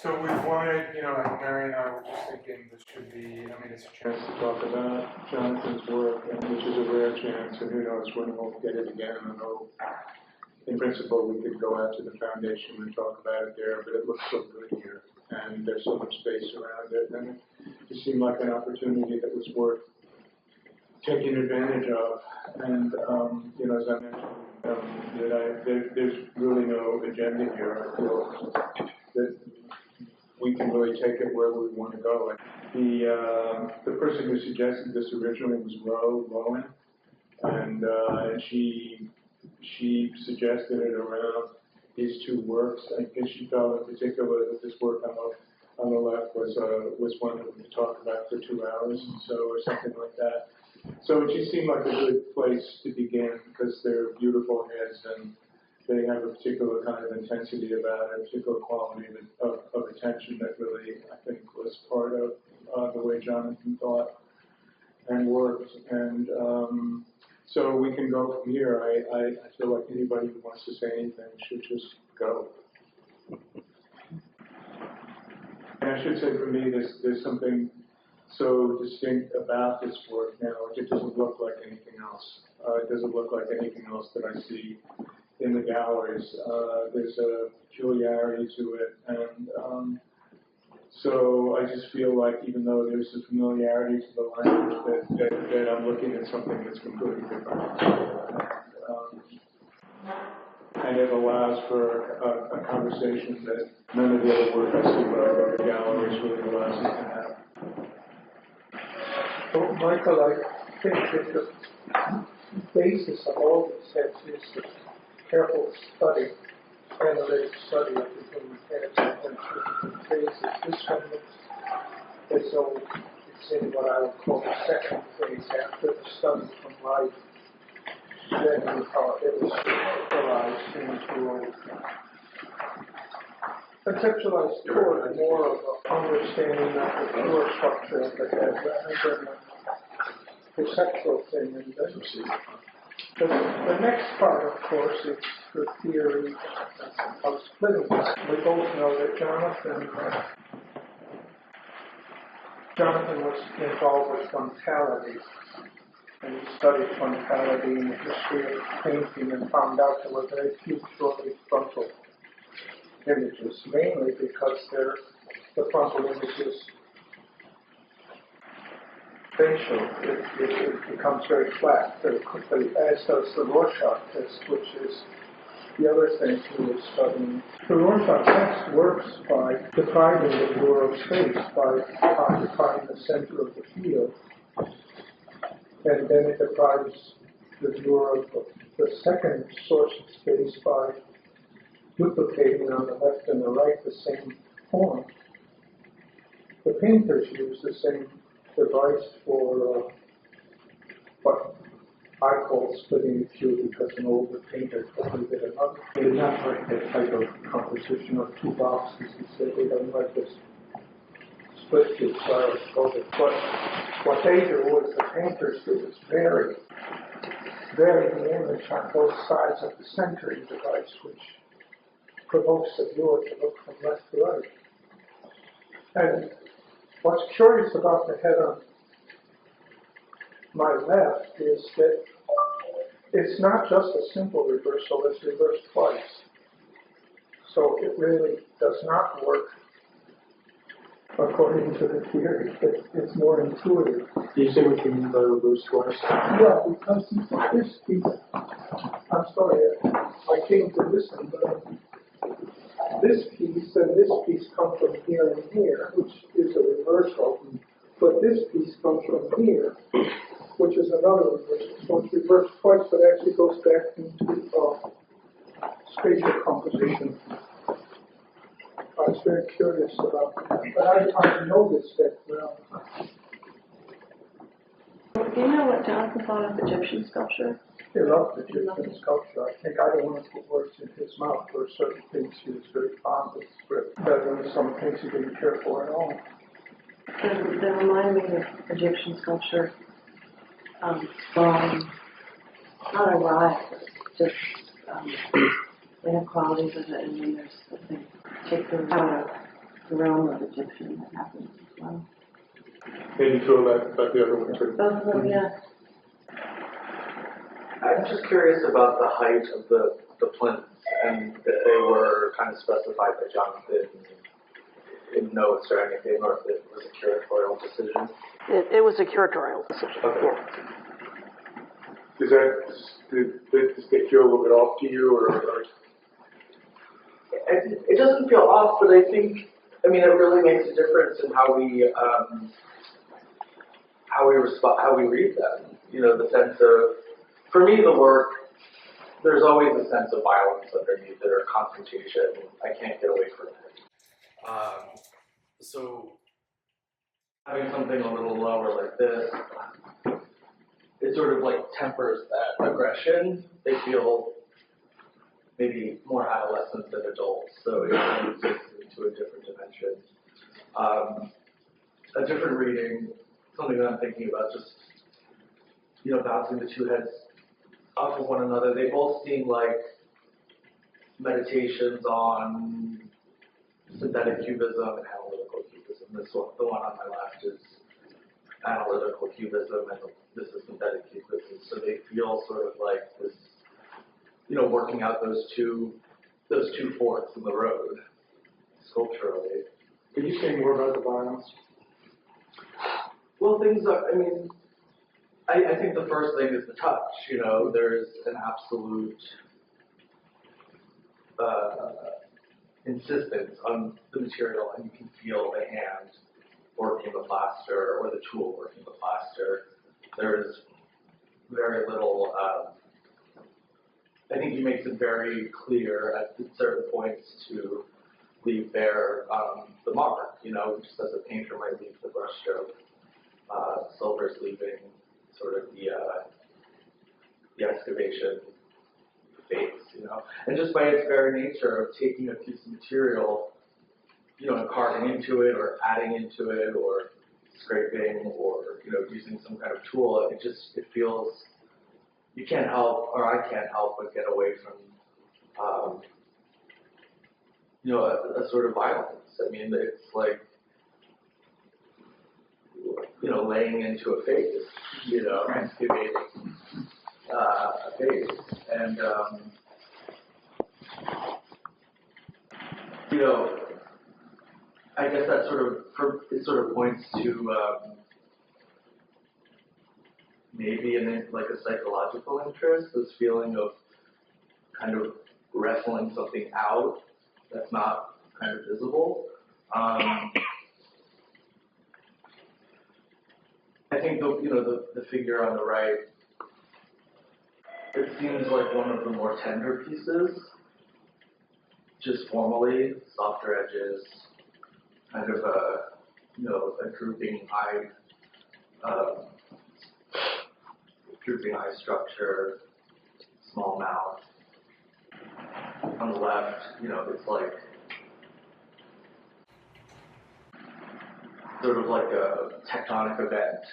So we wanted, like Mary and I were just thinking this should be, it's a chance to talk about Jonathan's work, and which is a rare chance, and who knows when we'll get it again. I know, in principle, we could go out to the foundation and talk about it there, but it looks so good here, and there's so much space around it, and it seemed like an opportunity that was worth taking advantage of. And, as I mentioned, there's really no agenda here. I feel that we can really take it where we want to go. The person who suggested this originally was Rowan, and she suggested it around these two works. I guess she felt in particular that this work on the left was one that we could talk about for 2 hours or something like that. So it just seemed like a good place to begin because they're beautiful heads and they have a particular kind of intensity about it, a particular quality of attention that really, I think, was part of the way Jonathan thought and worked. And so we can go from here. I feel like anybody who wants to say anything should just go. And I should say for me, there's something so distinct about this work now. It doesn't look like anything else. It doesn't look like anything else that I see in the galleries. There's a peculiarity to it, and so I just feel like even though there's a familiarity to the language, that I'm looking at something that's completely different. And it allows for a conversation that none of the other work I see when I go to galleries really allows us to have. Well, Michael, I think that the basis of all this sets is the careful study, analytic study of the human head and different phases. This one looks as though it's in what I would call the second phase after the study from life. Then it was conceptualized into conceptualized toward more of an understanding of the pure structure of the head rather than a perceptual thing. And then the next part, of course, is the theory of splitting. We both know that Jonathan was involved with frontality, and he studied frontality in the history of painting and found out there were very few purely frontal images, mainly because the frontal images facial, it becomes very flat very quickly, as does the Rorschach test, which is the other thing he was studying. The Rorschach test works by depriving the viewer of space, by occupying the center of the field, and then it deprives the viewer of the second source of space by duplicating on the left and the right the same form. The painters use the same device for what I call splitting the view, because an older painter probably did another. They did not like that type of composition of two boxes. He said they don't like this split view style of sculpture. But what they do is the painters do is vary the image on both sides of the centering device, which provokes the viewer to look from left to right. And what's curious about the head on my left is that it's not just a simple reversal, it's reversed twice. So it really does not work according to the theory. It's more intuitive. Do you say what you mean by reverse twice? Yeah, because this piece, I'm sorry, I came to this one, but this piece and this piece come from here and here, which is a reversal. But this piece comes from here, which is another reversal. So it's reversed twice, but actually goes back into spatial composition. I was very curious about that, but I noticed that now. Do you know what Jonathan thought of Egyptian sculpture? He loved Egyptian sculpture. I think I don't want to put words in his mouth. There are certain things he was very fond of, but there were some things he didn't care for at all. They remind me of Egyptian sculpture. Not arrive, just they have qualities of it, and then there's something particular about realm of Egyptian that happens as well. And you feel that about the other one too? Both of them, yes. I'm just curious about the height of the plinths and if they were kind of specified by Jonathan in notes or anything, or if it was a curatorial decision. It was a curatorial decision. Okay. Yeah. Did they feel a little bit off to you, or? It doesn't feel off, but I think, I mean, it really makes a difference in how we respond, how we read them. You know, the sense of, for me, the work, there's always a sense of violence underneath it, or confrontation. I can't get away from it. So having something a little lower like this, it sort of like tempers that aggression. They feel maybe more adolescent than adults, so it moves into a different dimension. A different reading, something that I'm thinking about, just, you know, bouncing the two heads off of one another. They both seem like meditations on synthetic cubism and analytical cubism. This one, the one on my left, is analytical cubism, and this is synthetic cubism. So they feel sort of like this, you know, working out those two forks in the road sculpturally. Can you say more about the violence? Well, things are, I mean, I think the first thing is the touch. You know, there's an absolute insistence on the material, and you can feel the hand working the plaster or the tool working the plaster. There's very little, I think he makes it very clear at certain points to leave there the mark, you know, just as a painter might leave the brushstroke. Silver's leaving sort of the excavation face, you know. And just by its very nature of taking a piece of material, you know, and carving into it or adding into it or scraping or, you know, using some kind of tool, it feels, you can't help, or I can't help but get away from, you know, a sort of violence. I mean, it's like, you know, laying into a face, you know, excavating a face. And, you know, I guess that it sort of points to maybe like a psychological interest, this feeling of kind of wrestling something out that's not kind of visible. I think the figure on the right, it seems like one of the more tender pieces, just formally, softer edges, kind of a drooping eye structure, small mouth. On the left, you know, it's like sort of like a tectonic event,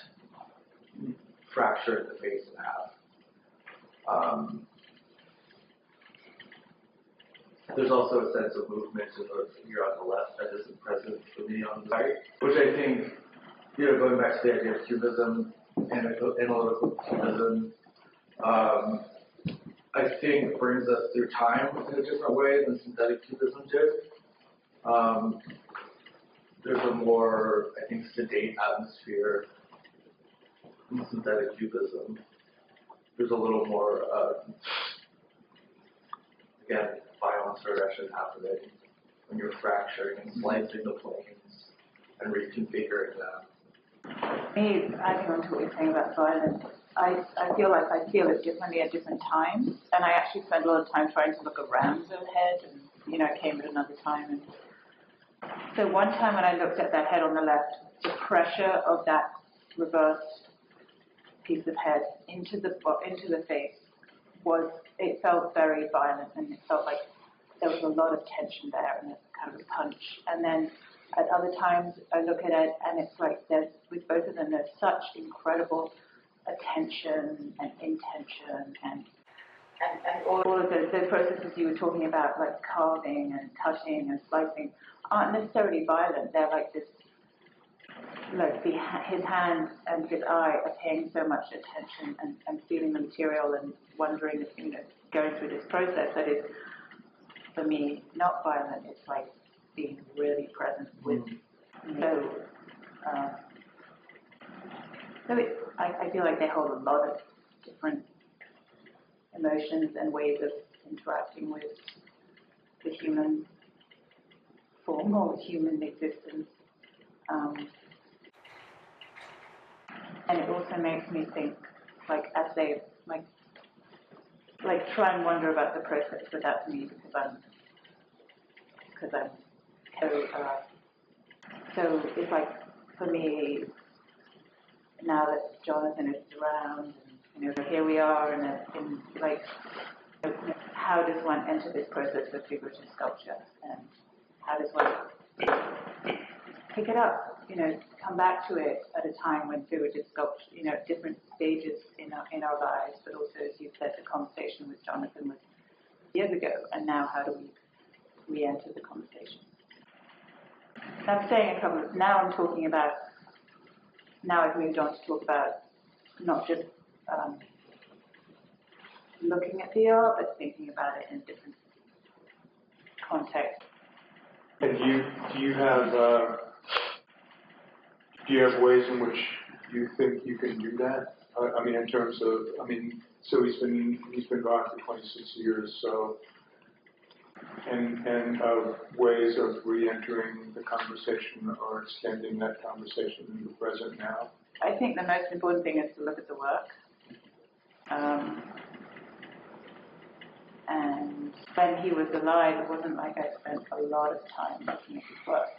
fractured the face in half. There's also a sense of movement in the figure on the left that isn't present for me on the right, which I think, you know, going back to the idea of cubism and analytical cubism, I think brings us through time in a different way than synthetic cubism did. There's a more, I think, sedate atmosphere in synthetic cubism. There's a little more, again, violence or aggression happening when you're fracturing and slicing the planes and reconfiguring them. Me, adding on to what you're saying about violence, I feel like I feel it differently at different times, and I actually spend a lot of time trying to look around the head, and, you know, I came at another time. And so one time when I looked at that head on the left, the pressure of that reversed piece of head into the face it felt very violent, and it felt like there was a lot of tension there and kind of a punch. And then at other times I look at it and it's like with both of them there's such incredible attention and intention and all of the processes you were talking about, like carving and cutting and slicing. aren't necessarily violent. They're like this, like his hand and his eye are paying so much attention and feeling the material and wondering, going through this process that is, for me, not violent. It's like being really present with. I feel like they hold a lot of different emotions and ways of interacting with the human form or human existence. And it also makes me think, like, as they, like try and wonder about the process without me, because I'm so it's like, for me, now that Jonathan is around, and, here we are, and like, how does one enter this process of figurative sculpture, and how does one pick it up, come back to it at a time when figurative sculpture, different stages in our lives, but also, as you said, the conversation with Jonathan was years ago, and now how do we re-enter the conversation? I'm saying now I'm talking about, now I've moved on to talk about not just looking at the art, but thinking about it in a different context. And do you have ways in which you think you can do that? I mean, in terms of, so he's been gone for 26 years, so, and ways of re-entering the conversation or extending that conversation into the present now? I think the most important thing is to look at the work. And when he was alive, it wasn't like I spent a lot of time looking at his work,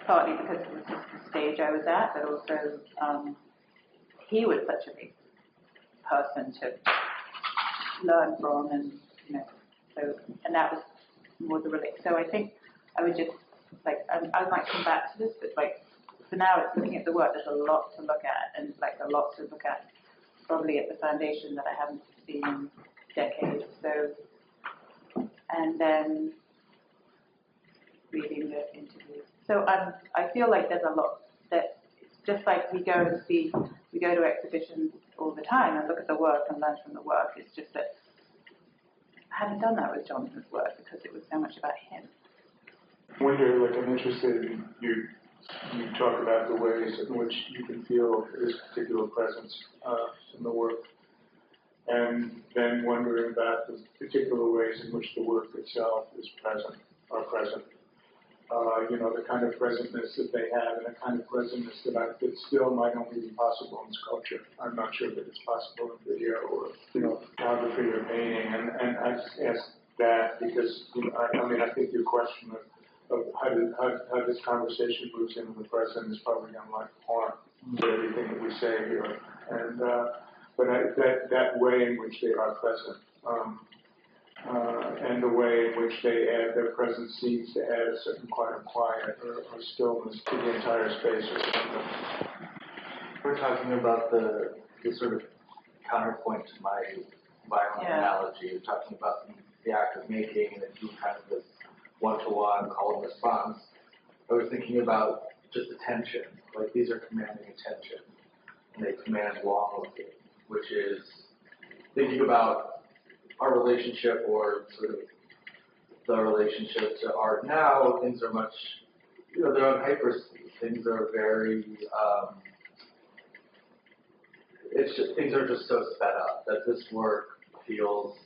partly because it was just the stage I was at, but also he was such a big person to learn from, and and that was more the relate. So I think I would just I might come back to this, but for now it's looking at the work. There's a lot to look at, and a lot to look at, probably at the foundation that I haven't seen in decades. So, and then reading the interviews. So I feel like there's a lot that it's just like we go to exhibitions all the time and look at the work and learn from the work. It's just that I haven't done that with Jonathan's work because it was so much about him. I wonder, I'm interested in you talk about the ways in which you can feel his particular presence in the work, and then wondering about the particular ways in which the work itself is present. The kind of presentness that they have, and a kind of presentness that still might only be possible in sculpture. I'm not sure that it's possible in video or, photography or painting. And I just ask that because, I think your question of how this conversation moves into the present is probably going to harm to everything that we say here. And but that way in which they are present, and the way in which they add their presence seems to add a certain kind of quiet or stillness to the entire space or something. We're talking about the sort of counterpoint to my violent analogy. We're talking about the act of making and it being kind of this one-to-one call and response. I was thinking about just attention. These are commanding attention, and they command long looking, which is thinking about our relationship or sort of the relationship to art now. Things are much, they're on hyperspeed. Things are very, things are just so sped up that this work feels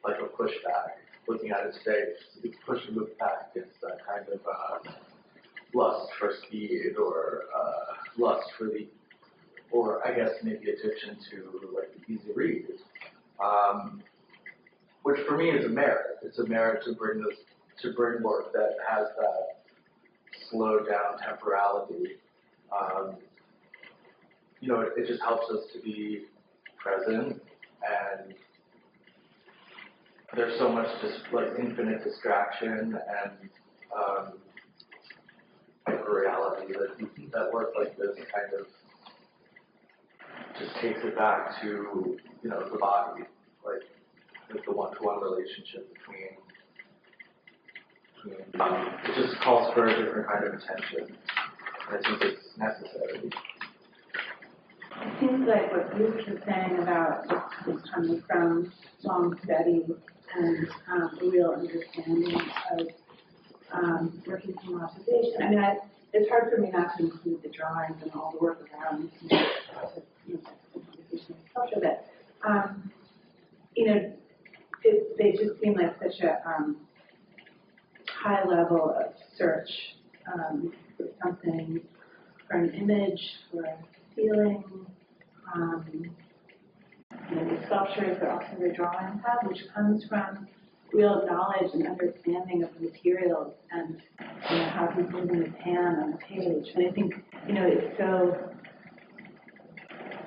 like a pushback. Looking at its face, it's pushing back against that kind of lust for speed or lust for or I guess maybe addiction to the easy read. Which for me is a merit. It's a merit to bring work that has that slowed down temporality. It just helps us to be present, and there's so much just infinite distraction and hyper-reality that work like this kind of just takes it back to the body, the one-to-one relationship between It just calls for a different kind of attention. I think it's necessary. It seems like what you were saying about is coming from long study and a real understanding of working from observation. I mean, it's hard for me not to include the drawings and all the work around sculpture that, they just seem like such a high level of search for something, for an image, for a feeling. The sculptures, but also the drawings have, which comes from real knowledge and understanding of the materials and how he's moving his hand on the page. And I think, it's so,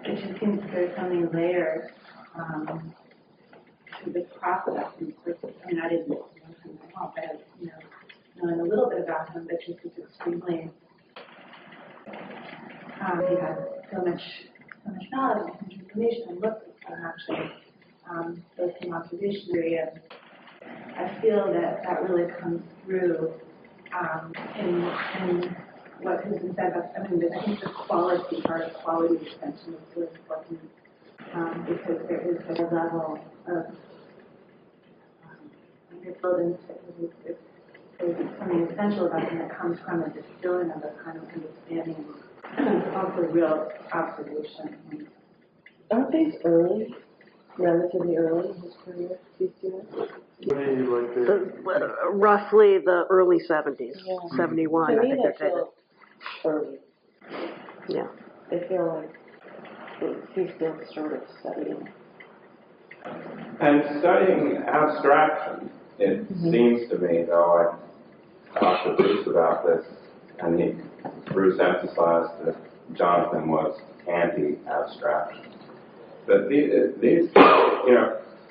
it just seems that there's so many layers to this process. And I mean, I didn't know him at all, but knowing a little bit about him, but just is extremely, he has so much knowledge and information and look actually both from observation and I feel that really comes through in what has been said about, I think the quality, part of quality attention is really important because there is a level of there's something essential about them that comes from a distilling of a kind of understanding and also real observation. Aren't these early, relatively early in his career, these students? Maybe like the, Roughly the early 70s, Yeah. 71, To I me, think they they're dated. feel early. Yeah. They feel like he's still sort of studying. And studying abstraction, it seems to me, though I talked to Bruce about this, and Bruce emphasized that Jonathan was anti-abstraction. But these,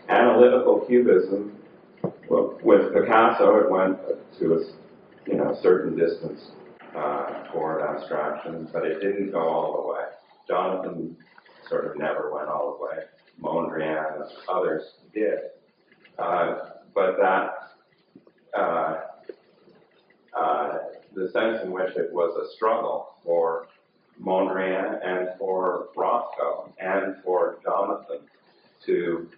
analytical cubism, well, with Picasso, it went to a certain distance toward abstraction, but it didn't go all the way. Jonathan sort of never went all the way. Mondrian and others did. But the sense in which it was a struggle for Mondrian and for Rothko and for Jonathan to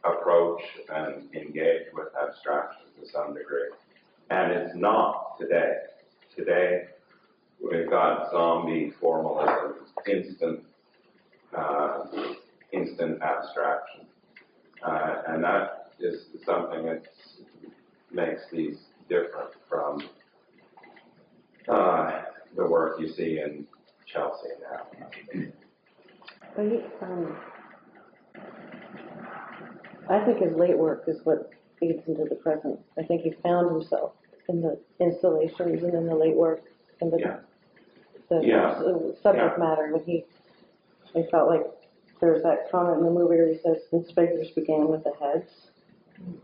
approach and engage with abstraction to some degree. And it's not today. Today, we've got zombie formalism, instant abstraction. And that is something that makes these different from the work you see in Chelsea now. I think his late work is what feeds into the present. I think he found himself in the installations and in the late work and the subject matter. And I felt like there's that comment in the movie where he says, "The figures began with the heads."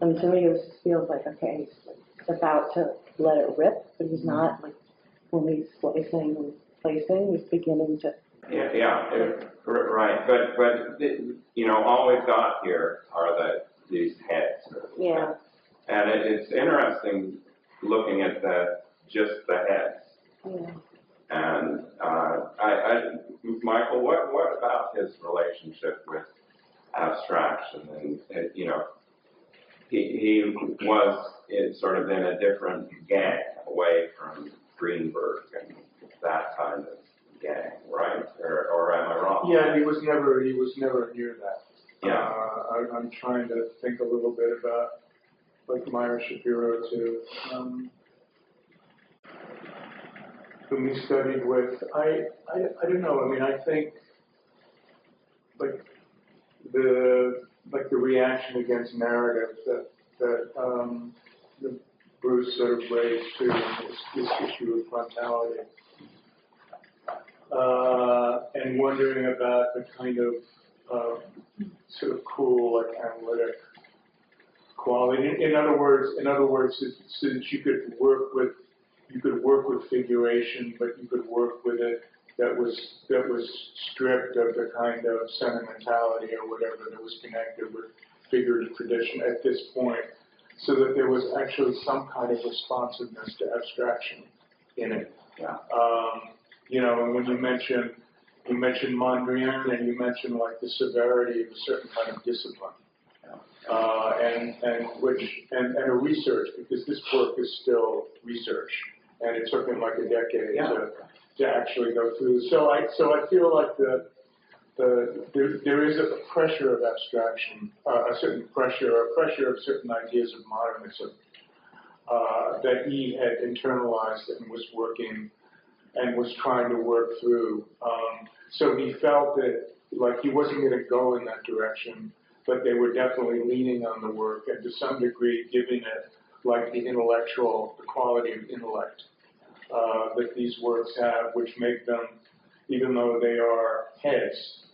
And to me, it just feels like, okay, he's about to let it rip, but he's not. Like when he's slicing and placing, he's beginning to. Right. But all we've got here are these heads. Yeah. And it's interesting looking at just the heads. Yeah. And Michael, what about his relationship with abstraction? And he was sort of in a different gang away from Greenberg and that kind of gang, right? Or am I wrong? yeah, he was never near that. Yeah. I'm trying to think a little bit about like Meyer Shapiro too, whom he studied with. I don't know. I mean, I think like the reaction against narrative that Bruce sort of raised too, this issue of frontality, and wondering about the kind of sort of cool, like analytic quality. In other words, so that you could work with figuration, but you could work with it that was stripped of the kind of sentimentality or whatever that was connected with figurative tradition at this point. so that there was actually some kind of responsiveness to abstraction in it. Yeah. You know, and when you mentioned Mondrian, and you mentioned like the severity of a certain kind of discipline, and a research, because this work is still research, and it took him like a decade to actually go through. So I feel like there is a pressure of abstraction, a certain pressure of certain ideas of modernism that he had internalized and was working and was trying to work through. So he felt that like he wasn't going to go in that direction, but they were definitely leaning on the work and to some degree giving it like the quality of intellect that these works have, which make them, even though they are heads,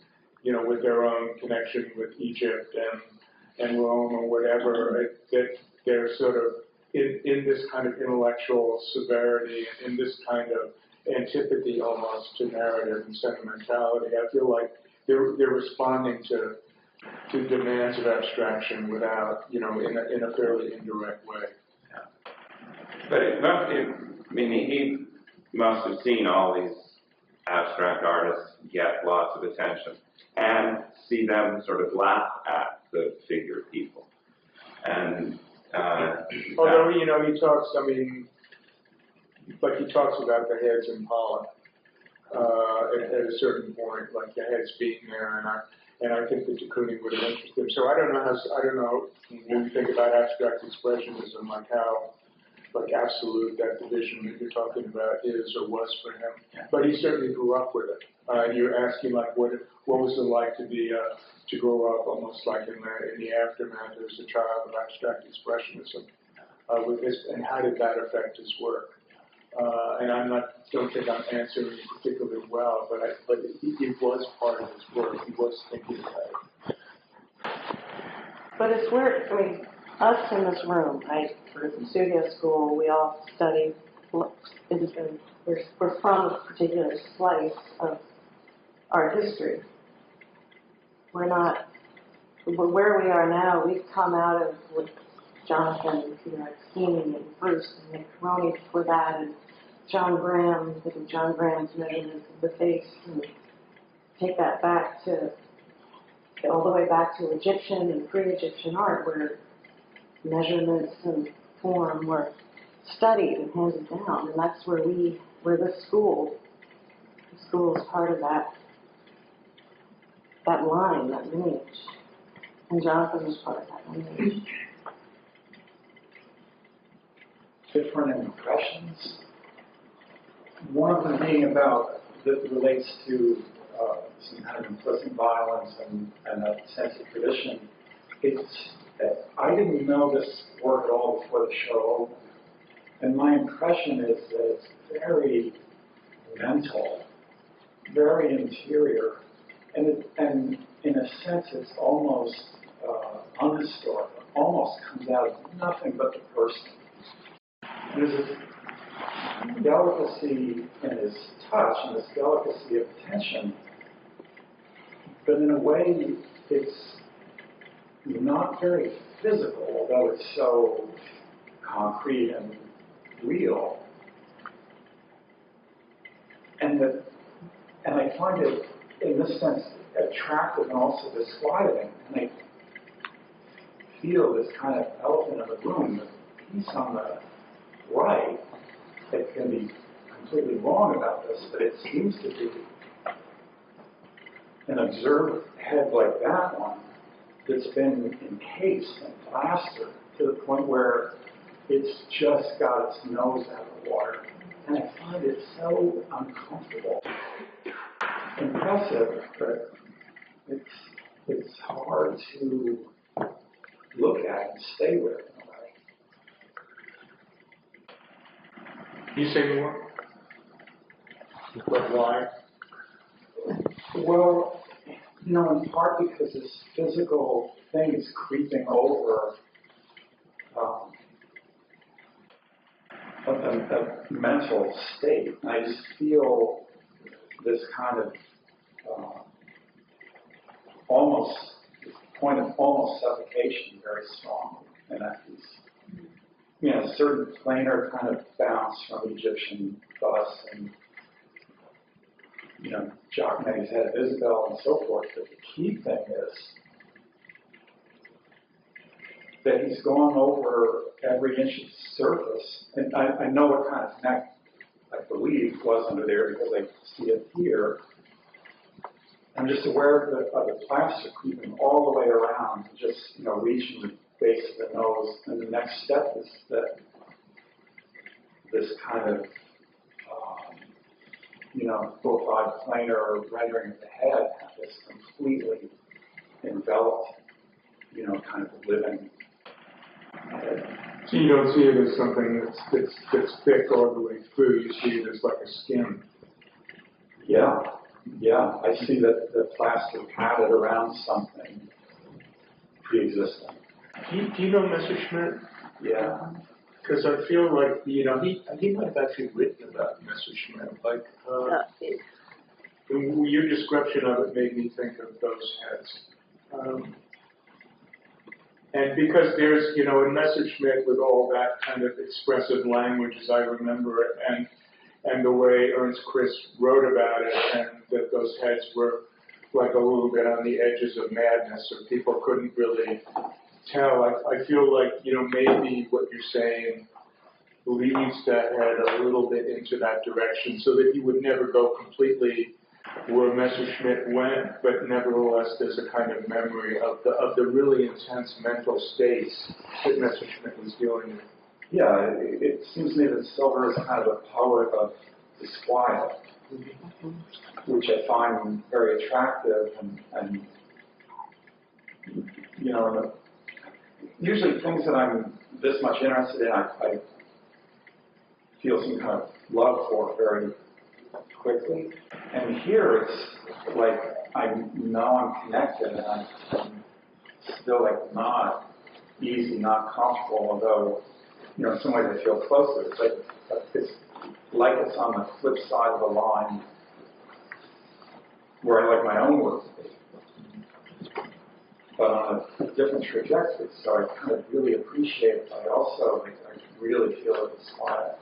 you know, with their own connection with Egypt and Rome or whatever, that they're sort of in this kind of intellectual severity, in this kind of antipathy almost to narrative and sentimentality. I feel like they're responding to demands of abstraction without, you know, in a fairly indirect way. But he must have seen all these abstract artists get lots of attention and see them sort of laugh at the figure people. And although, you know, he talks, I mean, like he talks about the heads in Pollock at a certain point, like the heads being there, and I think that de Kooning would have interested him. So I don't know when you think about abstract expressionism, like how like absolute that division that you're talking about is or was for him. But he certainly grew up with it. You're asking like what was it like to be to grow up almost like in the aftermath as a child of abstract expressionism with his, and how did that affect his work? And don't think I'm answering it particularly well, but it was part of his work. He was thinking about it. But it's weird, I mean, us in this room, right, for studio school, we all study, we're from a particular slice of art history. We're not, where we are now, we've come out of with Jonathan, you know, Scheming and Bruce and Nick Roney for that, and John Graham, John Graham's measurements of the face, and take that back to, all the way back to Egyptian and pre-Egyptian art, where measurements and form were studied and handed down, and that's where the school is part of that line, that lineage, and Jonathan was part of that lineage. Different impressions. One of them being about that relates to some kind of implicit violence and a sense of tradition. I didn't know this work at all before the show opened, and my impression is that it's very mental, very interior, and in a sense it's almost unhistorical, almost comes out of nothing but the person. There's this delicacy in his touch and this delicacy of attention, but in a way it's not very physical, although it's so concrete and real. And I find it, in this sense, attractive and also disquieting. And I feel this kind of elephant in the room, the piece on the right, that can be completely wrong about this, but it seems to be an observed head like that one that's been encased and plastered to the point where it's just got its nose out of the water. And I find it so uncomfortable. Impressive, but it's hard to look at and stay with in a way. Can you say more? But why? Well, you know, in part because this physical thing is creeping over a mental state. And I just feel this kind of point of almost suffocation very strong in that piece. you know, certain planar kind of bounce from Egyptian busts and, you know, Jock Ireland's head of Isabel and so forth. But the key thing is that he's gone over every inch of the surface. And I know what kind of neck I believe was under there because I see it here. I'm just aware of the plaster creeping all the way around, just, you know, reaching the base of the nose. And the next step is that this kind of, you know, full-body planar rendering of the head is completely enveloped, you know, kind of living head. So you don't see it as something that's thick all the way through. You see it as like a skin. Yeah, yeah. I see that the plaster padded around something pre-existing. Do you know Messerschmitt? Yeah. Because I feel like, you know, he might have actually written about Messerschmitt. Like, your description of it made me think of those heads. And because there's, you know, in Messerschmitt with all that kind of expressive language as I remember it, and the way Ernst Chris wrote about it, and that those heads were like a little bit on the edges of madness, or people couldn't really tell. I feel like, you know, maybe what you're saying leads that head a little bit into that direction, so that you would never go completely where Messerschmitt went, but nevertheless there's a kind of memory of the really intense mental states that Messerschmitt was dealing with. Yeah, it seems to me that Silver is kind of a poet of disquiet, which I find very attractive, and you know, usually things that I'm this much interested in, I feel some kind of love for very quickly. And here it's like I know I'm connected, and I'm still like not easy, not comfortable, although, you know, in some ways I feel closer. It's like it's on the flip side of the line where I like my own work to be, but on a different trajectory. So I kind of really appreciate it, but I also I really feel it inspired.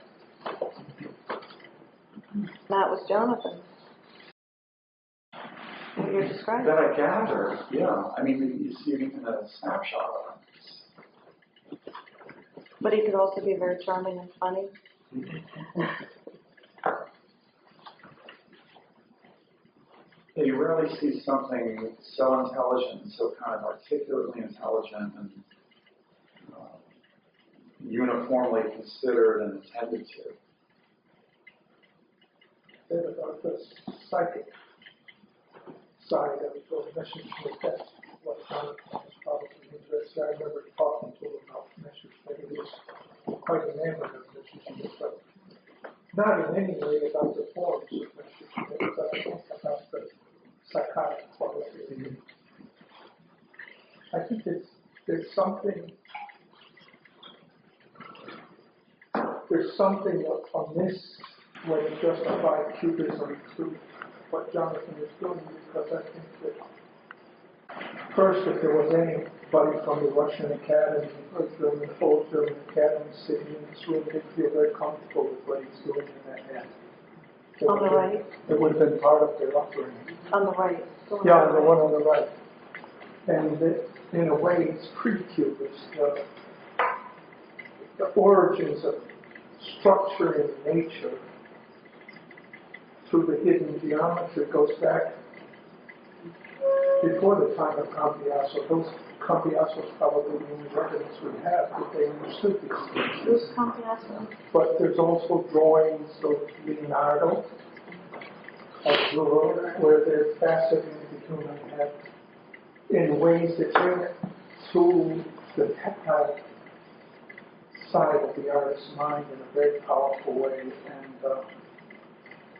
That was Jonathan. What you're describing. That I gather, yeah. I mean, you see it even in a snapshot of it. But he could also be very charming and funny. Yeah, you rarely see something so intelligent, so kind of articulately intelligent, and uniformly considered and attended to. Then about the psychic side of the Messerschmitt, that's what Jonathan was probably interested. I remember talking to him about Messerschmitt. He was quite enamored of Messerschmitt, but not in any way about the forms of Messerschmitt, but about the psychotic quality. I think there's something amiss when you justify Cubism to what Jonathan is doing, because I think that first, if there was anybody from the Russian Academy or German, old German Academy sitting in this room, they'd feel very comfortable with what he's doing in that hand. On the right? It would have been part of their upbringing. On the right. Yeah, the one on the right. And in a way, it's pre-Cubist. The origins of structure in nature through the hidden geometry goes back before the time of Cambiasso. Those Cambiassos probably the only evidence we have that they understood these things. Who's Cambiasso? But there's also drawings of Leonardo, of Zorro, where they're faceted into human head in ways that bring it to the tactile side of the artist's mind in a very powerful way. And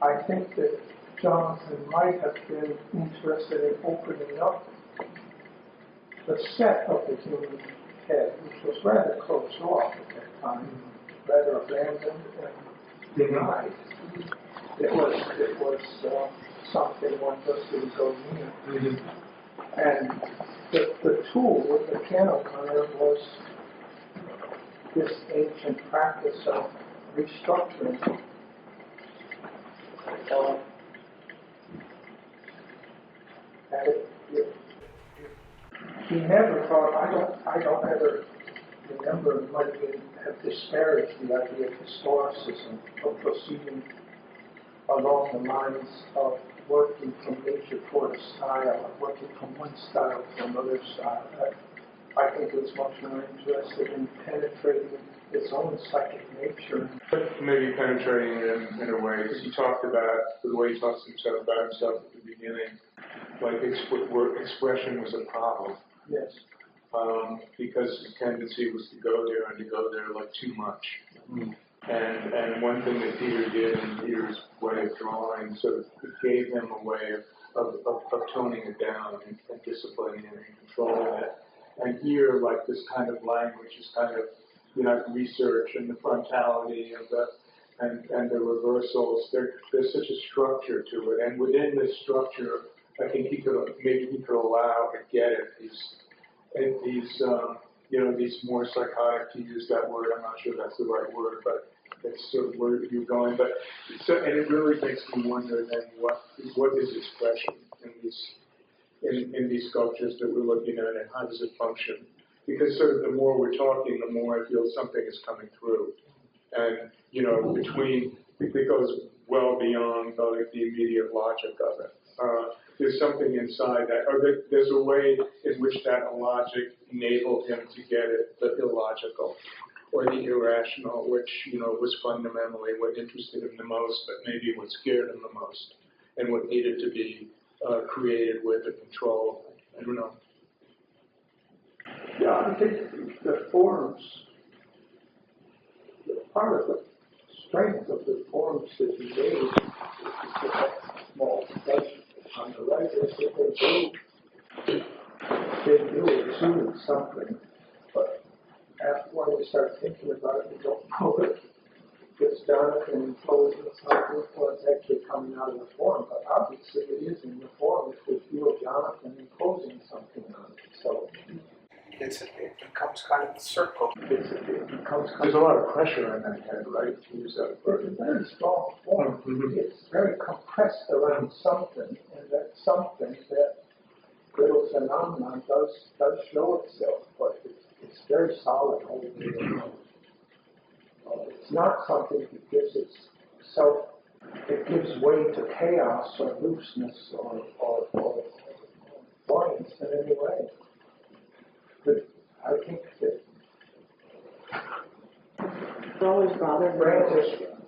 I think that Jonathan might have been interested in opening up the set of the human head, which was rather closed off at that time, rather abandoned and denied. It was something one just didn't go near. And the tool with the piano player was this ancient practice of restructuring. And he never thought, I don't ever remember he might have disparaged the idea of historicism, of proceeding along the lines of working from nature toward a style, of working from one style to another style. I think it's much more interested in penetrating its own psychic nature. Maybe penetrating it in a way, because he talked about, the way he talks about himself at the beginning, like expression was a problem. Yes. Because his tendency was to go there and to go there like too much. Mm. And one thing that Peter did in Peter's way of drawing, so it gave him a way of toning it down and disciplining it and controlling it. And here, like this kind of language is kind of, you know, research and the frontality and the reversals. There's such a structure to it, and within this structure, I think he could allow and get it. These more psychotic, to use that word, I'm not sure that's the right word, but it's sort of where you're going. But so, and it really makes me wonder then what is expression in these sculptures that we're looking at, and how does it function? Because sort of the more we're talking, the more I feel something is coming through, and it goes well beyond like the immediate logic of it. There's something inside that, or there's a way in which that logic enabled him to get it, the illogical, or the irrational, which, was fundamentally what interested him the most, but maybe what scared him the most, and what needed to be created with and controlled. I don't know. Yeah, I think the forms, part of the strength of the forms that he gave is that small sketch on the right is that they do exude something, but after when you start thinking about it, you don't know if it's Jonathan imposing something or it's actually coming out of the form, but obviously it is in the form if we feel Jonathan imposing something on it. So it becomes kind of a circle. There's a lot of pressure on that head, right? To use that word. It's a very strong form. Mm-hmm. It's very compressed around something, and that something, that little phenomenon does show itself, but it's very solid. It's not something that gives itself, it gives way to chaos or looseness or buoyance in any way. But I think that It always bothered me. Brandt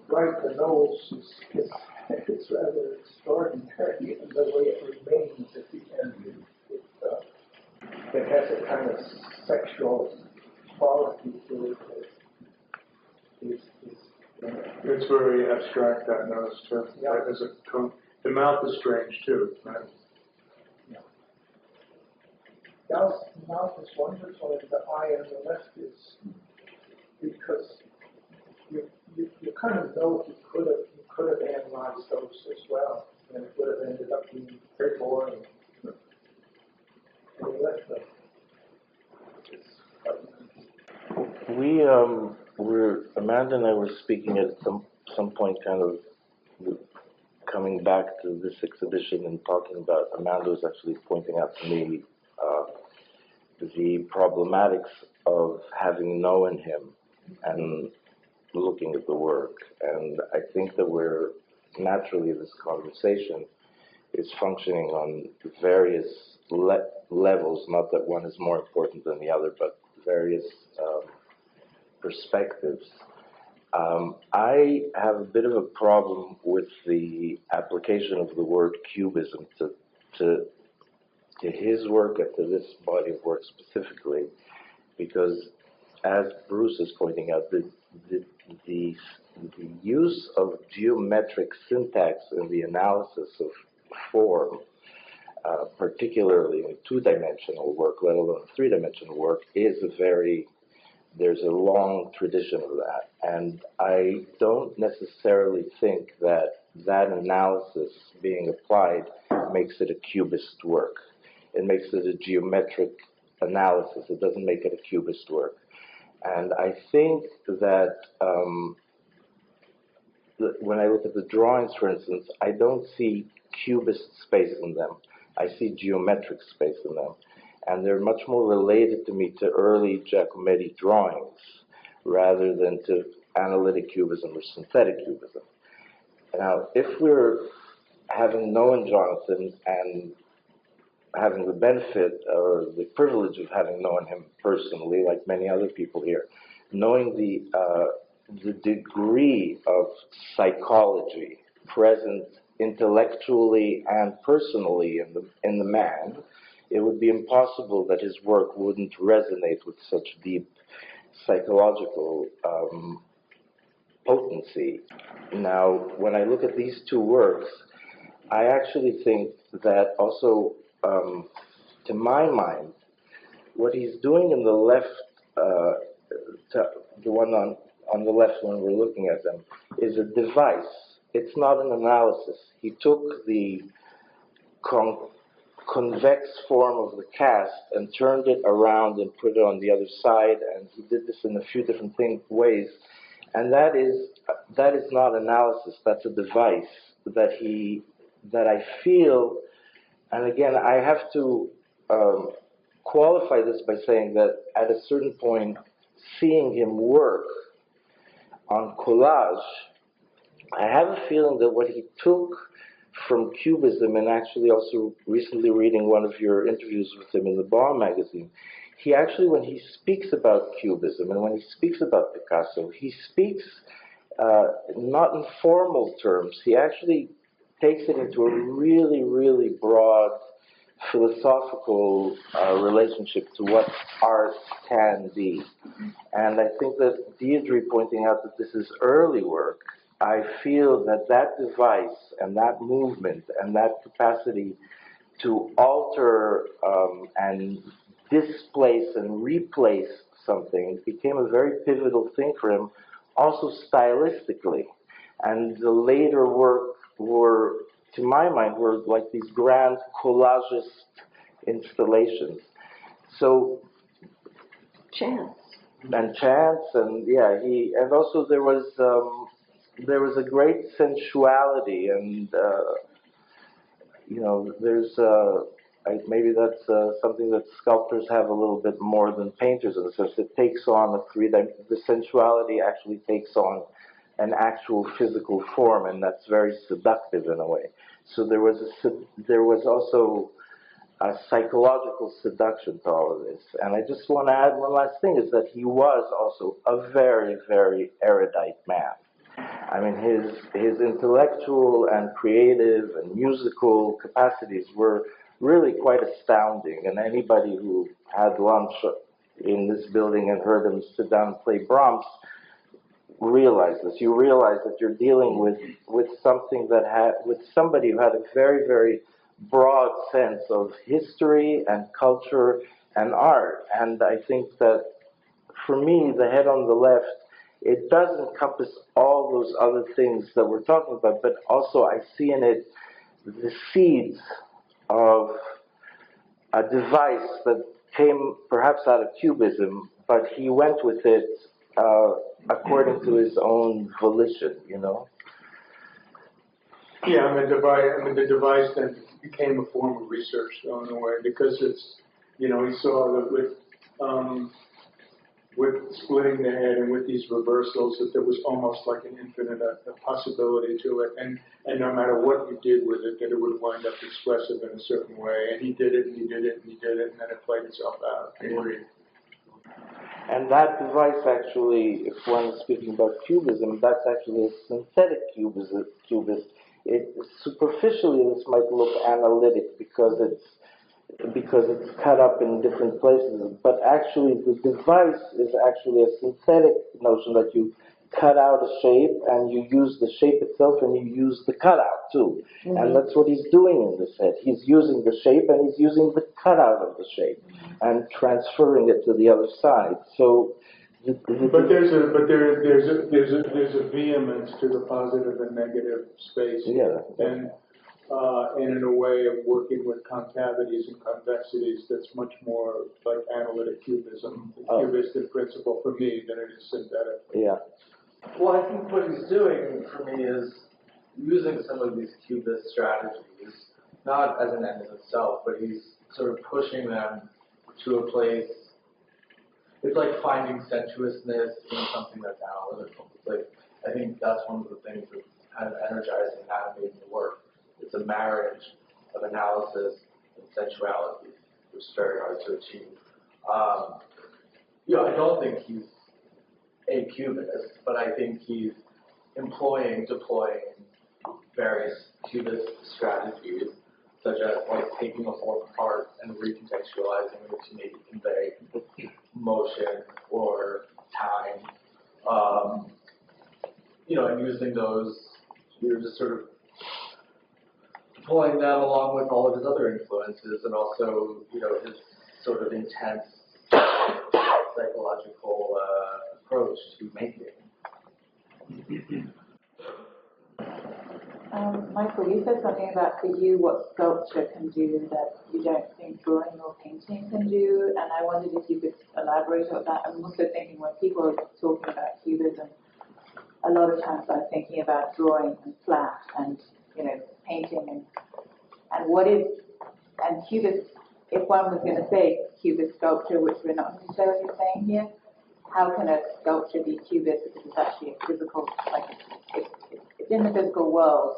right the nose it's rather extraordinary in the way it remains at the end. It has a kind of sexual quality to it that is It's very abstract, that nose, too. Yeah. The mouth is strange, too, right? The mouth is wonderful, and the eye on the left is, because you kind of know he could have analyzed those as well, and it would have ended up being very boring. And he left them. Amanda and I were speaking at some point, kind of coming back to this exhibition and talking about, Amanda was actually pointing out to me the problematics of having known him and looking at the work. And I think that naturally this conversation is functioning on various levels, not that one is more important than the other, but various perspectives. I have a bit of a problem with the application of the word cubism to his work and to this body of work specifically, because as Bruce is pointing out, the use of geometric syntax in the analysis of form, particularly in two-dimensional work, let alone three-dimensional work, there's a long tradition of that. And I don't necessarily think that analysis being applied makes it a cubist work. It makes it a geometric analysis. It doesn't make it a cubist work. And I think that when I look at the drawings, for instance, I don't see cubist space in them. I see geometric space in them. And they're much more related to me to early Giacometti drawings rather than to analytic cubism or synthetic cubism. Now, if we're having known Jonathan and having the benefit or the privilege of having known him personally, like many other people here, knowing the degree of psychology present intellectually and personally in the man, it would be impossible that his work wouldn't resonate with such deep psychological potency. Now, when I look at these two works, I actually think that also, to my mind, what he's doing in the left, the one on the left when we're looking at them, is a device. It's not an analysis. He took the convex form of the cast and turned it around and put it on the other side, and he did this in a few different ways. And that is not analysis. That's a device that I feel. And again, I have to qualify this by saying that at a certain point, seeing him work on collage, I have a feeling that what he took from Cubism, and actually also recently reading one of your interviews with him in the Bar magazine, he actually, when he speaks about Cubism and when he speaks about Picasso, he speaks not in formal terms. He actually takes it into a really, really broad philosophical relationship to what art can be. And I think that Deirdre pointing out that this is early work, I feel that that device and that movement and that capacity to alter and displace and replace something became a very pivotal thing for him, also stylistically. And the later work were, to my mind, were like these grand collagist installations. So, Chance. And yeah, and also there was a great sensuality, and there's maybe that's something that sculptors have a little bit more than painters in the sense it takes on the sensuality actually takes on an actual physical form, and that's very seductive in a way. So there was also a psychological seduction to all of this. And I just want to add one last thing, is that he was also a very, very erudite man. I mean, his intellectual and creative and musical capacities were really quite astounding. And anybody who had lunch in this building and heard him sit down and play Brahms realize this. You realize that you're dealing with somebody who had a very, very broad sense of history and culture and art. And I think that for me, the head on the left, it does encompass all those other things that we're talking about, but also I see in it the seeds of a device that came perhaps out of Cubism, but he went with it according to his own volition, Yeah, the device then became a form of research, though, in a way, because it's, he saw that with splitting the head and with these reversals, that there was almost like an infinite possibility to it, and no matter what you did with it, that it would wind up expressive in a certain way, and he did it, and he did it, and he did it, and then it played itself out. I agree. And that device actually, if one is speaking about Cubism, that's actually a synthetic cubist. Superficially, this might look analytic because it's cut up in different places, but actually the device is actually a synthetic notion that you cut out a shape and you use the shape itself and you use the cutout too. Mm-hmm. And that's what he's doing in this head. He's using the shape and he's using the cutout of the shape and transferring it to the other side. So but there's a vehemence to the positive and negative space. Yeah. and in a way of working with concavities and convexities that's much more like analytic cubism, the cubistic principle for me than it is synthetic. Yeah. Well, I think what he's doing for me is using some of these cubist strategies, not as an end in itself, but he's sort of pushing them to a place. It's like finding sensuousness in something that's analytical. It's like, I think that's one of the things that's kind of energizing and animating the work. It's a marriage of analysis and sensuality, which is very hard to achieve. You know, I don't think he's a cubist, but I think he's deploying various cubist strategies, such as like taking a work apart and recontextualizing it to maybe convey motion or time. You know, and using those, you're just sort of deploying them along with all of his other influences, and also, you know, his sort of intense psychological approach to making. Michael, you said something about for you what sculpture can do that you don't think drawing or painting can do, and I wondered if you could elaborate on that. I'm also thinking when people are talking about cubism, a lot of times I'm thinking about drawing and flat and, you know, painting and what is, and cubist, if one was going to say cubist sculpture, which we're not necessarily saying here, how can a sculpture be cubist because it's actually a physical, like it's in the physical world,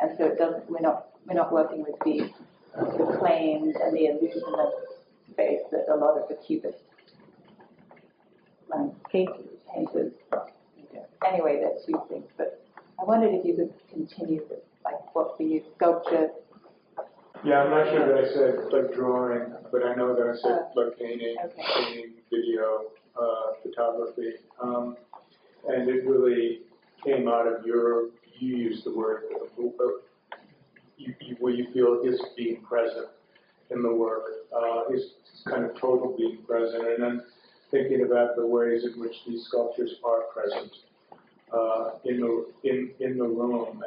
and so it doesn't. We're not working with the claims and the illusion of space that a lot of the cubist painters. Anyway, that's two things. But I wondered if you could continue this, like what for you sculpture. Yeah, I'm not sure that I said like drawing, but I know that I said like painting, video, photography, and it really came out of you used the word, where you feel his being present in the work, his kind of total being present, and then thinking about the ways in which these sculptures are present in the room,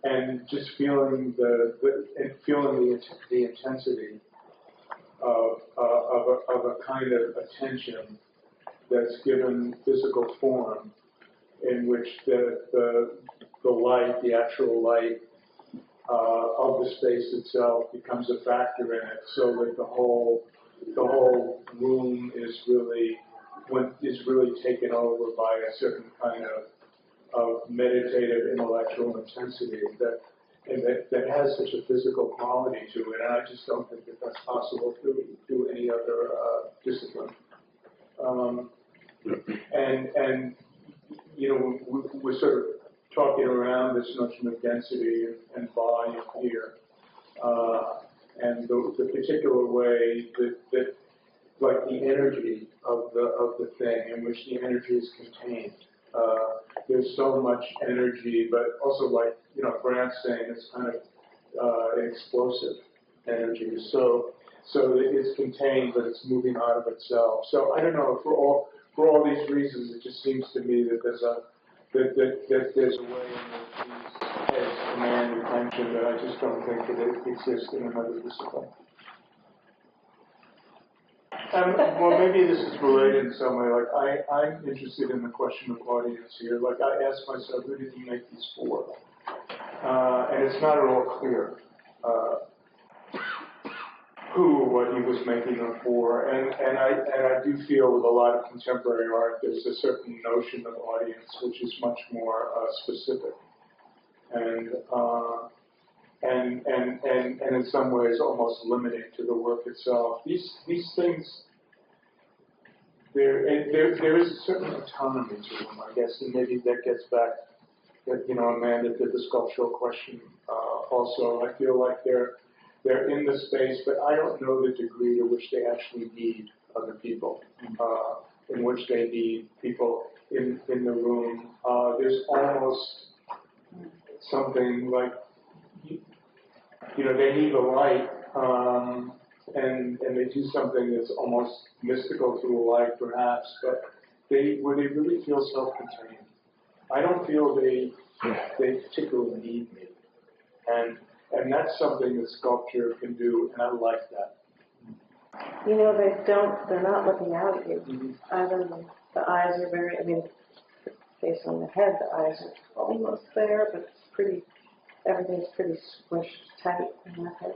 and just feeling the intensity of a kind of attention that's given physical form, in which the light, the actual light of the space itself becomes a factor in it, so that the whole room is really taken over by a certain kind of meditative intellectual intensity that has such a physical quality to it, and I just don't think that that's possible through any other discipline. And you know, we're sort of talking around this notion of density and volume here, and the particular way that like the energy of the thing, in which the energy is contained. There's so much energy, but also, like, you know, Brandt's saying, it's kind of an explosive energy. So it's contained, but it's moving out of itself. So I don't know, for all these reasons, it just seems to me that there's a way in which these heads command attention that I just don't think that it exists in another discipline. Well, maybe this is related in some way. Like, I'm interested in the question of audience here. Like, I asked myself, who did he make these for? And it's not at all clear what he was making them for. And I do feel with a lot of contemporary art, there's a certain notion of audience which is much more specific. And in some ways almost limiting to the work itself. These things, there is a certain autonomy to them, I guess, and maybe that gets back, you know, Amanda did the sculptural question also. I feel like they're in the space, but I don't know the degree to which they actually need other people, in which they need people in the room. There's almost something like, you know, they need the light, and they do something that's almost mystical through the light, perhaps, but where they really feel self-contained. I don't feel they particularly need me. And that's something that sculpture can do, and I like that. You know, they're not looking out at you. Either the eyes are very, I mean, based on the head, the eyes are almost there, but it's pretty, everything's pretty squished tight in that head.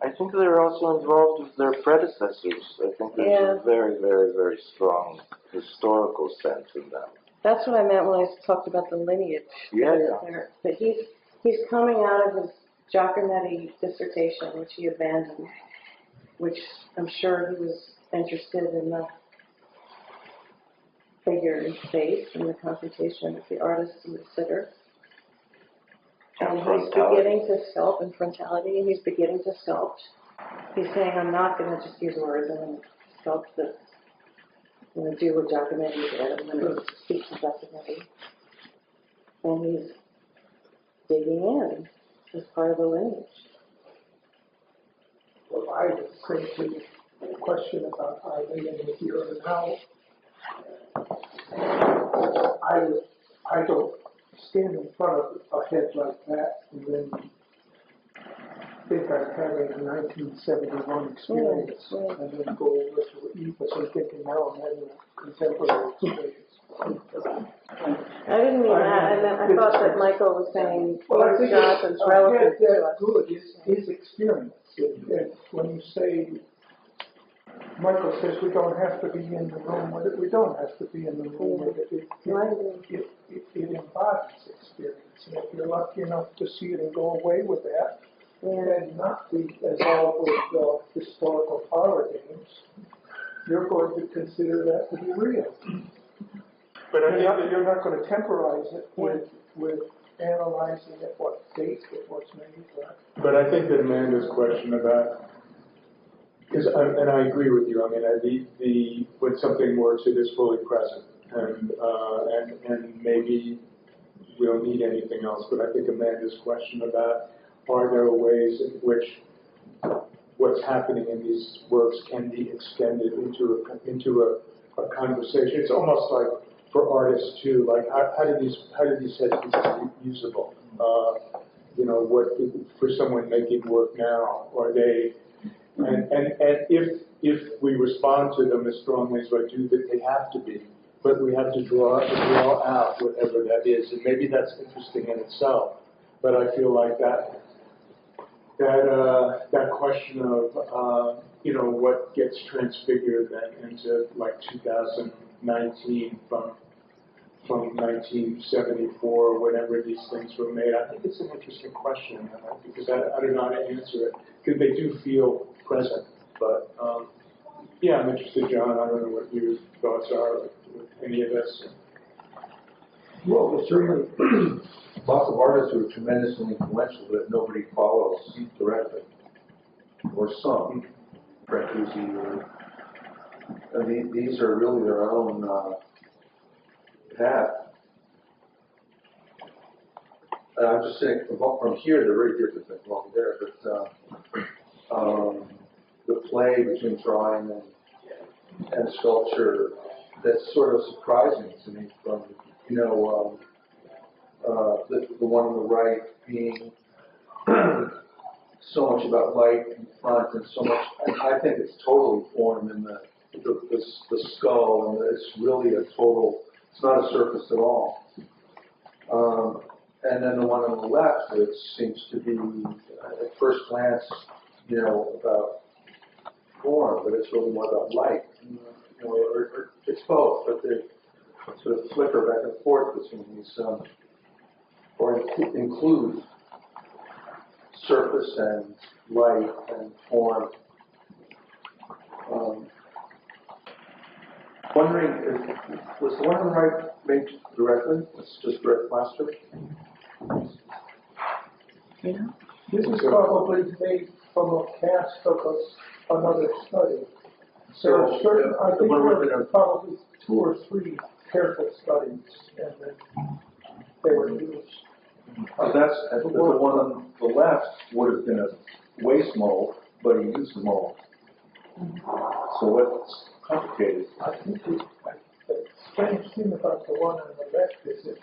I think they're also involved with their predecessors. I think there's a very, very, very strong historical sense in them. That's what I meant when I talked about the lineage. Yeah. But he's coming out of his Jock Ireland dissertation, which he abandoned, which I'm sure he was interested in the figure in space and the confrontation of the artist and the sitter. And he's beginning to sculpt in frontality, and he's beginning to sculpt. He's saying, I'm not going to just use words, I'm going to sculpt this. I'm going to do what Jock Ireland did, I'm going to speak to Jock Ireland. And he's digging in as part of the lineage. Well, I would say to the question about are they in the here and now, I don't stand in front of a head like that and then think I'm having a 1971 experience and then go over to Epos and thinking now I'm having a contemporary experience. I didn't mean that. I thought that Michael was saying Jonathan's relative to us. Good is his experience. And when you say, Michael says we don't have to be in the room with it, we don't have to be in the room with it. It embodies experience. And if you're lucky enough to see it and go away with that, and not be involved with historical parlor games, you're going to consider that to be real. But you're not going to temporize it with analyzing at what date it was made. Right? But I think that Amanda's question about, and I agree with you. I mean, when something works, it is fully present, and maybe we don't need anything else. But I think Amanda's question about are there ways in which what's happening in these works can be extended into a conversation? It's almost like for artists too. Like how do these heads become usable? What for someone making work now? Are they? And if we respond to them as strongly as I do, that they have to be, but we have to draw out whatever that is, and maybe that's interesting in itself. But I feel like that question of what gets transfigured then into like 2019 from 1974, whenever these things were made. I think it's an interesting question because I don't know how to answer it because they do feel present. But yeah, I'm interested, John. I don't know what your thoughts are with any of this. Well, there's certainly lots of artists who are tremendously influential that nobody follows directly, or some, Brandt Junceau, these are really their own path. And I'm just saying, from here, they're very different than from there, but the play between drawing and sculpture, that's sort of surprising to me from, the one on the right being so much about light in front and so much, I think it's totally formed in the skull, and it's really it's not a surface at all. And then the one on the left, it seems to be, at first glance, about form, but it's really more about light. Or it's both, but they sort of flicker back and forth between these, or include surface and light and form. Wondering if, was the one on the right made directly? It's just direct plaster? This is probably made from a cast of another study. So I think there were probably 2 or 3 careful studies, and then they were used. I think the one on the left would have been a waste mold, but he used the mold. So what's complicated? I think the strange thing about the one on the left is that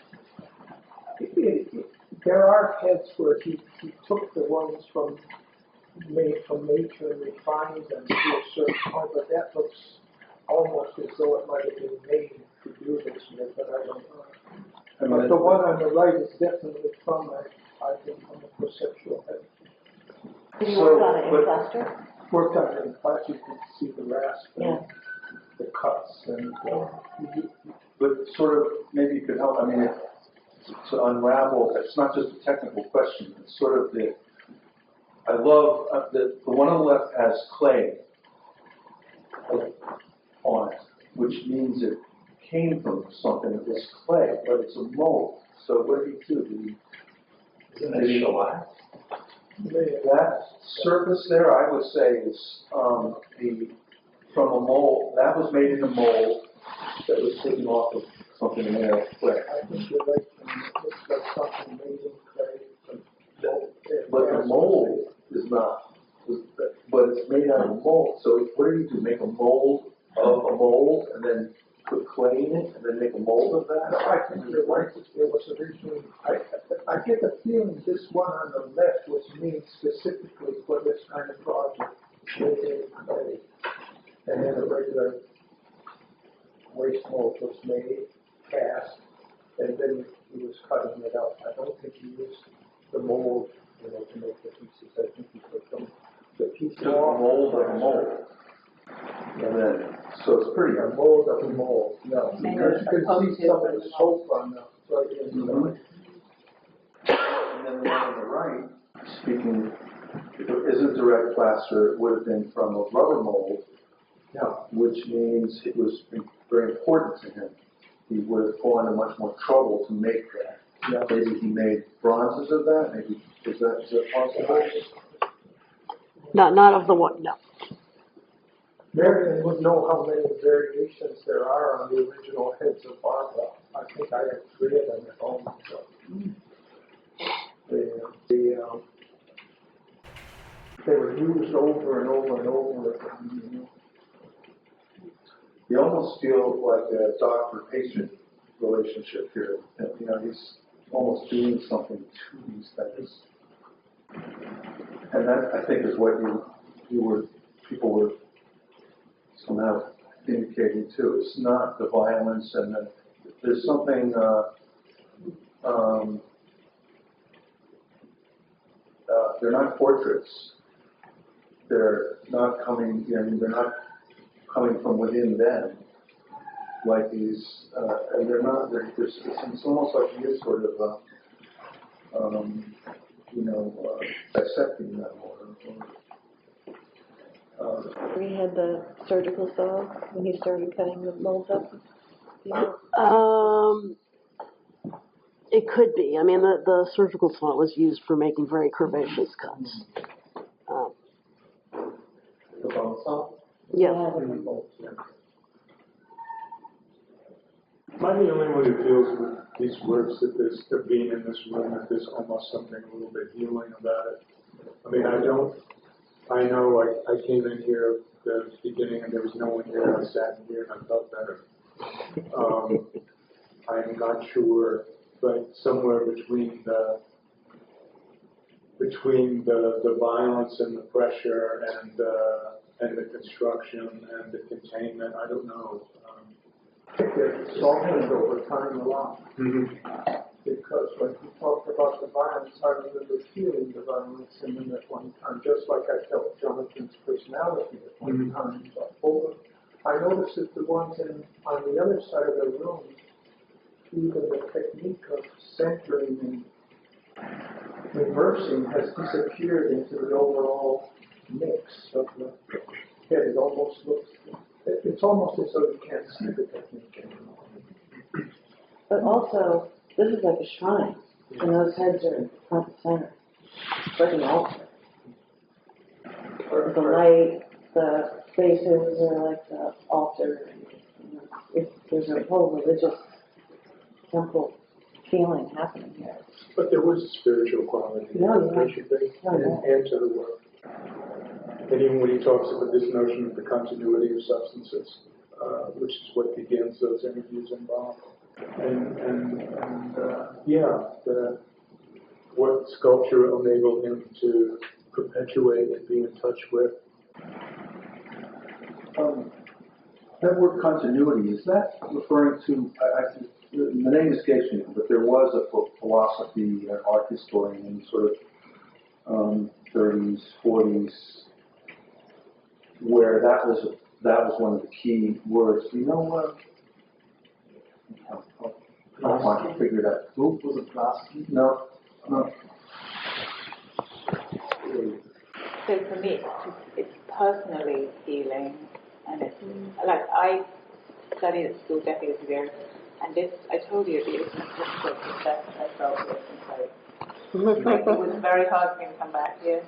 There are heads where he took the ones from nature and refined them to a certain point, but that looks almost as though it might have been made to do this with, but I don't know. But the one on the right is definitely from, I think, from a perceptual head. Did you work on it in plaster? Worked on it in plaster, you can see the rasp and the cuts and, But sort of, maybe you could help, I mean, to unravel, it's not just a technical question, it's sort of I love, the one on the left has clay on it, which means it came from something that was clay, but it's a mold. So what did he do? Isn't it shellac? That surface there, I would say, is from a mold, that was made in a mold that was taken off of something made out of clay. I think you're right, it looks like something made in clay. But the mold is not, but it's made out of mold. So what do you do? Make a mold of a mold and then put clay in it and then make a mold of that? I think you're right, it was originally, I get the feeling this one on the left was made specifically for this kind of project, made in clay. And then a regular waste mold was made, cast, and then he was cutting it out. I don't think he used the mold, to make the pieces. I think he put the pieces Just a mold of a mold. And then, so it's pretty. A mold of a mold, yeah. Maybe Because you it's can see some of supposed the to- soap on the, right in the. And then the one on the right, speaking, if it isn't direct plaster, it would have been from a rubber mold, which means it was very important to him. He would have gone to much more trouble to make that. Yeah. Maybe he made bronzes of that, maybe, is that possible? Not of the one, no. Marion would know how many variations there are on the original heads of Barbara. I think I have 3 of them at home. So. They were used over and over and over again. You almost feel like a doctor-patient relationship here. He's almost doing something to these things. And that, I think, is what people were somehow indicating too. It's not the violence and there's something, they're not portraits. They're not coming, they're not coming from within them, like these, and they're not, it's almost like he is sort of, dissecting them We had the surgical saw when he started cutting the molds up. It could be. I mean, the surgical saw was used for making very curvaceous cuts. The bone saw? Yeah. Am I the only one who feels with these works that there's, being in this room, that there's almost something a little bit healing about it? I mean, I know I came in here at the beginning and there was no one here, I sat in here and I felt better. I'm not sure, but somewhere between the violence and the pressure and the construction and the containment, I don't know. It softened over time a lot. Because when he talked about the violence, I remember feeling the violence in him at one time, just like I felt Jonathan's personality at one time. But I noticed that the ones on the other side of the room, even the technique of centering and reversing has disappeared into the overall mix of the head. It almost looks, it's almost as though you can't see the technique anymore. But also, this is like a shrine, and those heads are front and center. It's like an altar. The light, the spaces are like the altar. There's a whole religious temple feeling happening here. But there was a spiritual quality there should be, and to the work. And even when he talks about this notion of the continuity of substances, which is what begins those interviews involved. what sculpture enabled him to perpetuate and be in touch with? That word continuity, is that referring to, the name escapes me, but there was a philosophy, an art historian in sort of 30s, 40s, where that was one of the key words. Do you know what? I want to figure it out. Who was it? Plasky? No. So for me, it's personally healing, and it's like I studied at school decades ago, and this, I told you, it was a difficult success I felt with inside. Like, it was very hard for me to come back here,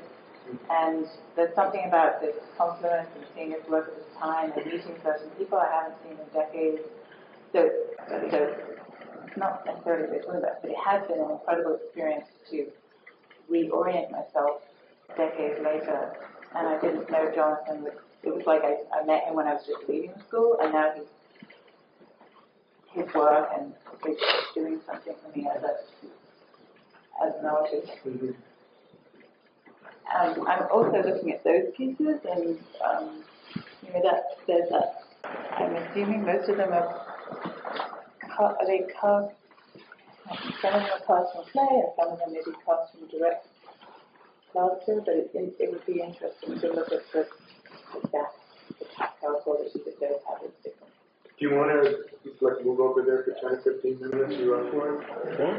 and there's something about this confluence and seeing his work at this time and meeting certain people I haven't seen in decades. So it's not necessarily what we're talking about, but it has been an incredible experience to reorient myself decades later. And I didn't know Jonathan it was like I met him when I was just leaving school, and now his work and he's doing something for me as an artist. Mm-hmm. I'm also looking at those pieces, and there's that. I'm assuming most of them are they cast. Some of them are cast from clay, and some of them may be cast from direct plaster. But it would be interesting to look at the tactile quality that those have is different. Do you want to move over there for 10 or 15 minutes? You up for it? Okay.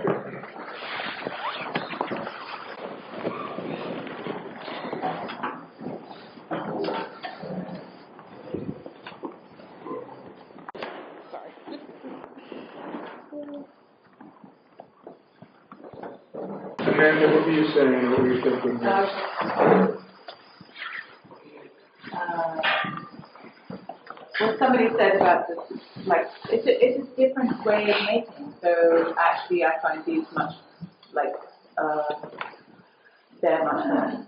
Amanda, what were you saying? What were you thinking? What somebody said about this, like, it's a different way of making. So actually, I find these much, like, they're much more,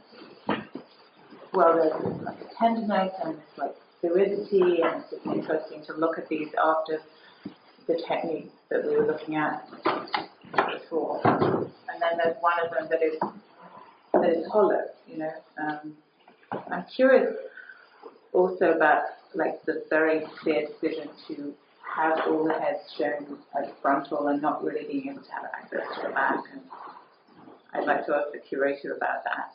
well, there's like a tenderness and it's like fluidity, and it's just interesting to look at these after the technique that we were looking at before. And then there's one of them that is hollow, you know. I'm curious also about like the very clear decision to have all the heads shown as frontal and not really being able to have access to the back. And I'd like to ask the curator about that.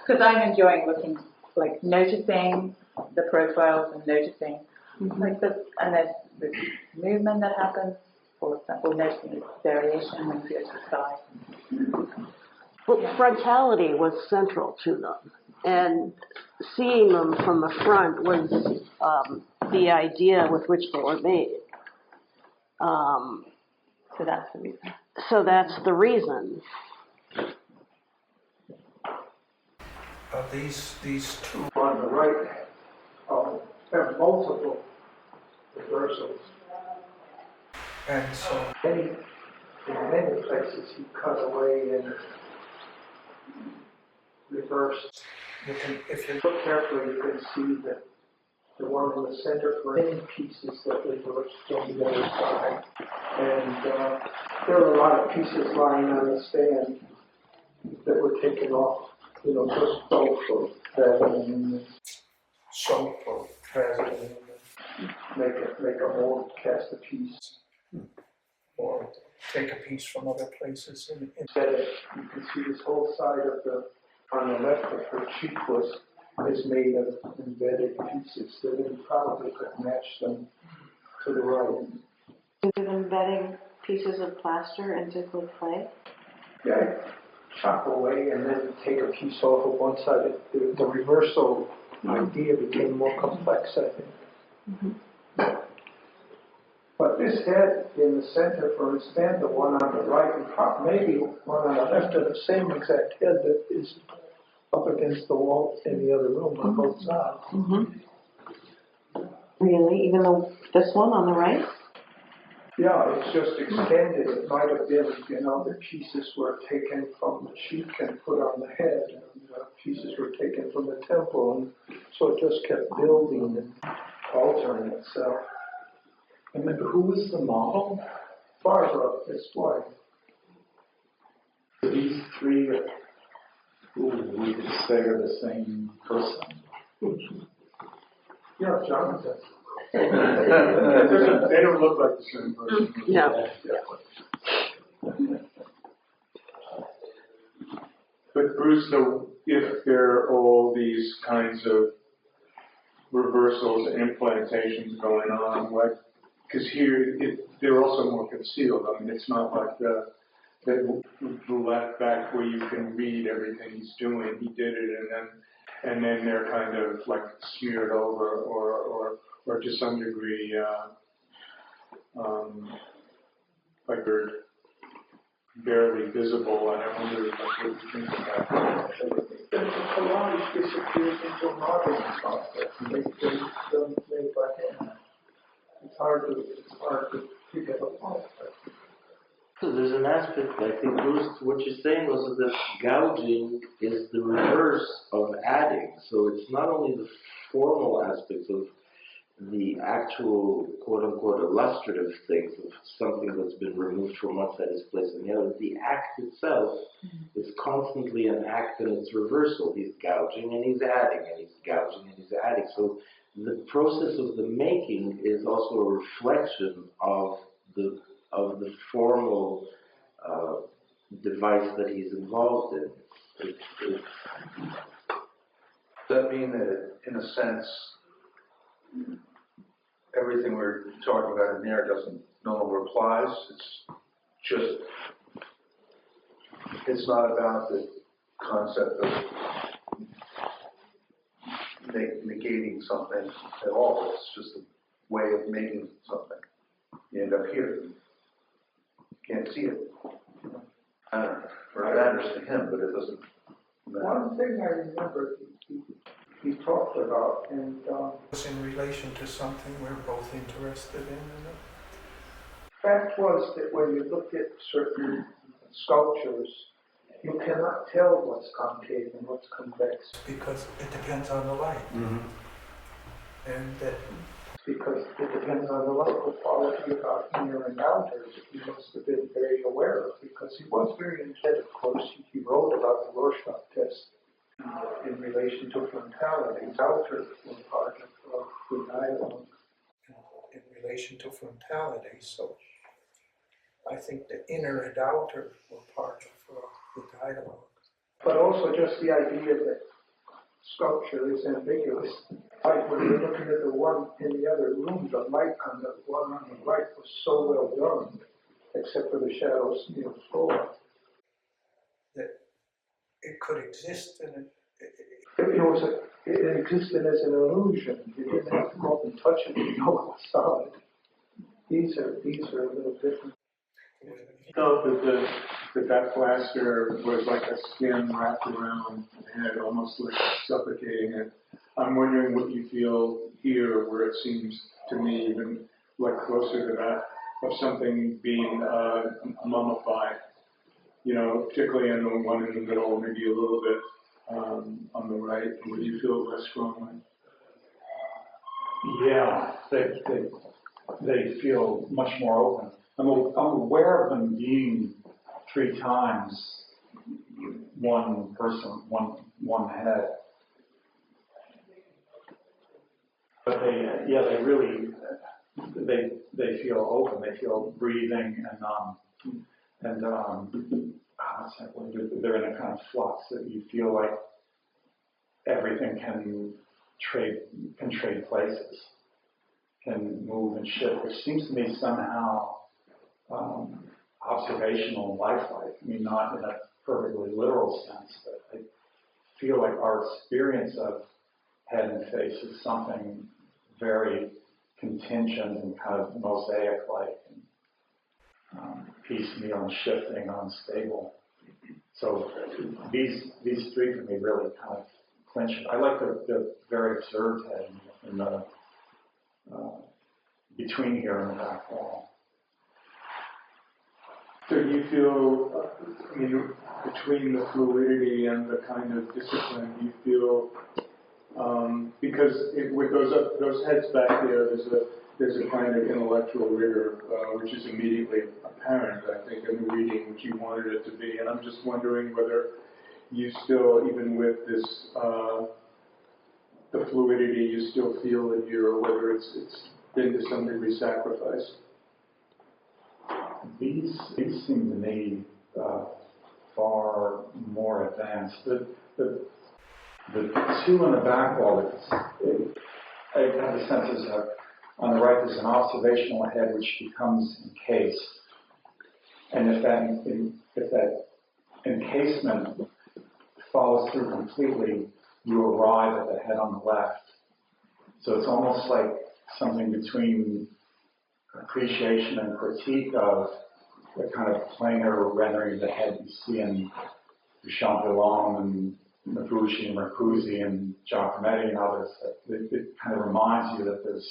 Because I'm enjoying looking, like noticing the profiles and noticing like and there's this movement that happens, or noticing this variation when you go to the side. Well, frontality was central to them, and seeing them from the front was the idea with which they were made. So that's the reason. So that's the reason. These two on the right have multiple reversals, and so in many places you cut away and reverse. If you look carefully, you can see that the one in the center for any pieces that reversed on the other side, and there are a lot of pieces lying on the stand that were taken off, just so for that. So for president, make a mold, cast a piece, or take a piece from other places and embed it. You can see this whole side of on the left of her cheek is made of embedded pieces that you probably could match them to the right. Is it embedding pieces of plaster into clay? Yeah, chop away and then take a piece off of one side. The reversal idea became more complex, I think. Mm-hmm. But this head in the center, for instance, the one on the right, and maybe one on the left, are the same exact head that is up against the wall in the other room on both sides. Mm-hmm. Really? Even though this one on the right? Yeah, it's just extended. It might have been, the pieces were taken from the cheek and put on the head, and pieces were taken from the temple, and so it just kept building and altering itself. And then who was the model? Barbara, his wife. three, Who we could say are the same person. yeah, Jonathan. They don't look like the same person. No. But Bruce, so if there are all these kinds of reversals and implantations going on, like, because here they're also more concealed. I mean, it's not like the left back where you can read everything he's doing. He did it, and then they're kind of like smeared over, or to some degree, like they're barely visible. And I wonder what you think of that. The collage disappears into a modeling process. They don't make by hand. It's hard to figure it out. So there's an aspect, I think, Bruce, what you're saying was that gouging is the reverse of adding. So it's not only the formal aspects of the actual, quote-unquote, illustrative things of something that's been removed from one side is placed on the other. The act itself is constantly an act in its reversal. He's gouging and he's adding, and he's gouging and he's adding. So the process of the making is also a reflection of the formal device that he's involved in. Does that mean that, in a sense, everything we're talking about in there no longer applies? It's not about the concept of negating something at all. It's just a way of making something. You end up here. Can't see it. I don't know. That matters to him, but it doesn't matter. One thing I remember he talked about, and was in relation to something we're both interested in. The fact was that when you look at certain sculptures, you cannot tell what's concave and what's convex because it depends on the light. Mm-hmm. And that because it depends on the light, the quality about inner and outer, he must have been very aware of, because he was very intent, of course. He wrote about the Rorschach test in relation to frontality. Outer were part of the dialogue in relation to frontality. So I think the inner and outer were part of the dialogue. But also just the idea that sculpture is ambiguous. Like when you're looking at the one in the other room, the light on the one on the right was so well done, except for the shadows near the floor, that it could exist in it existed as an illusion. You didn't have to go up and touch it to know it was solid. These are a little different. I felt that plaster was like a skin wrapped around the head, almost like suffocating it. I'm wondering what you feel here, where it seems to me even like closer to that, of something being mummified. You know, particularly in the one in the middle, maybe a little bit on the right. Would you feel less strongly? Yeah, they feel much more open. I'm aware of them being 3 times one person, one head. But they really feel open. They feel breathing and they're in a kind of flux that you feel like everything can trade places, can move and shift, which seems to me somehow observational and lifelike. I mean, not in a perfectly literal sense, but I feel like our experience of head and face is something very contingent and kind of mosaic-like, and piecemeal and shifting, unstable. So these 3 for me really kind of clinch it. I like the very observed head in the between here and the back wall. So do you feel, I mean, between the fluidity and the kind of discipline, do you feel, because with those heads back there, there's a kind of intellectual rigor, which is immediately apparent, I think, in the reading which you wanted it to be. And I'm just wondering whether you still, even with this, the fluidity, you still feel it here, or whether it's been to some degree sacrificed. These seem to me far more advanced. The two on the back wall, I have the sense is on the right there's an observational head which becomes encased, and if that encasement follows through completely, you arrive at the head on the left. So it's almost like something between appreciation and critique of the kind of planar rendering of the head you see in Champollion and Noguchi and Mercuzzi and Giacometti and others. It kind of reminds you that there's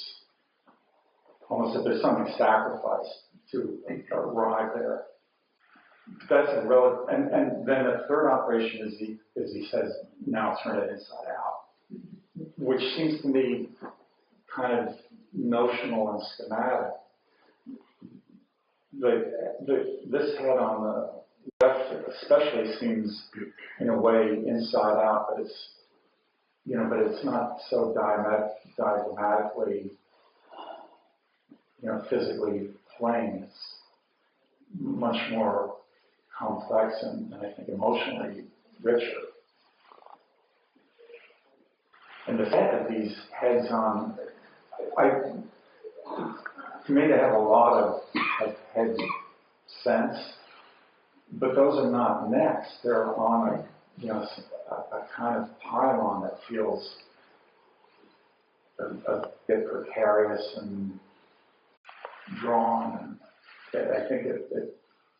something sacrificed to arrive there. That's a relative, and then the third operation is he says, now turn it inside out, which seems to me kind of notional and schematic. This head on the left especially seems in a way inside out, but it's not so diagrammatically, physically plain. It's much more complex and I think emotionally richer. And the fact that these heads on, to me they have a lot of head sense, but those are not necks. They're on a kind of pylon that feels a bit precarious and drawn. And I think it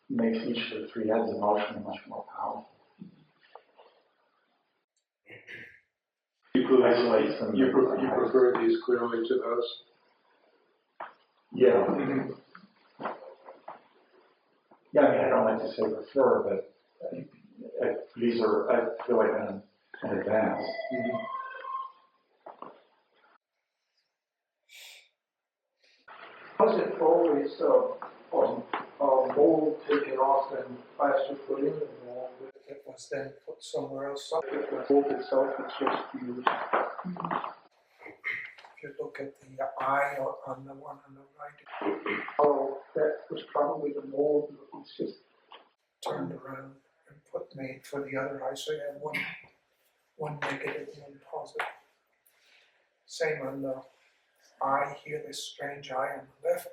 makes each of the three heads emotionally much more powerful. You prefer these clearly to those? Yeah. Mm-hmm. Yeah, I mean, I don't like to say prefer, but these are, I feel like an advance. Mm-hmm. Was it always mold taken off and plaster put in the mold? It was then put somewhere else. The mold itself was just used. If you look at the eye on the one on the right, that was probably the mold that was just turned around and made for the other eye. So you have one negative and one positive. Same on the eye here, this strange eye on the left.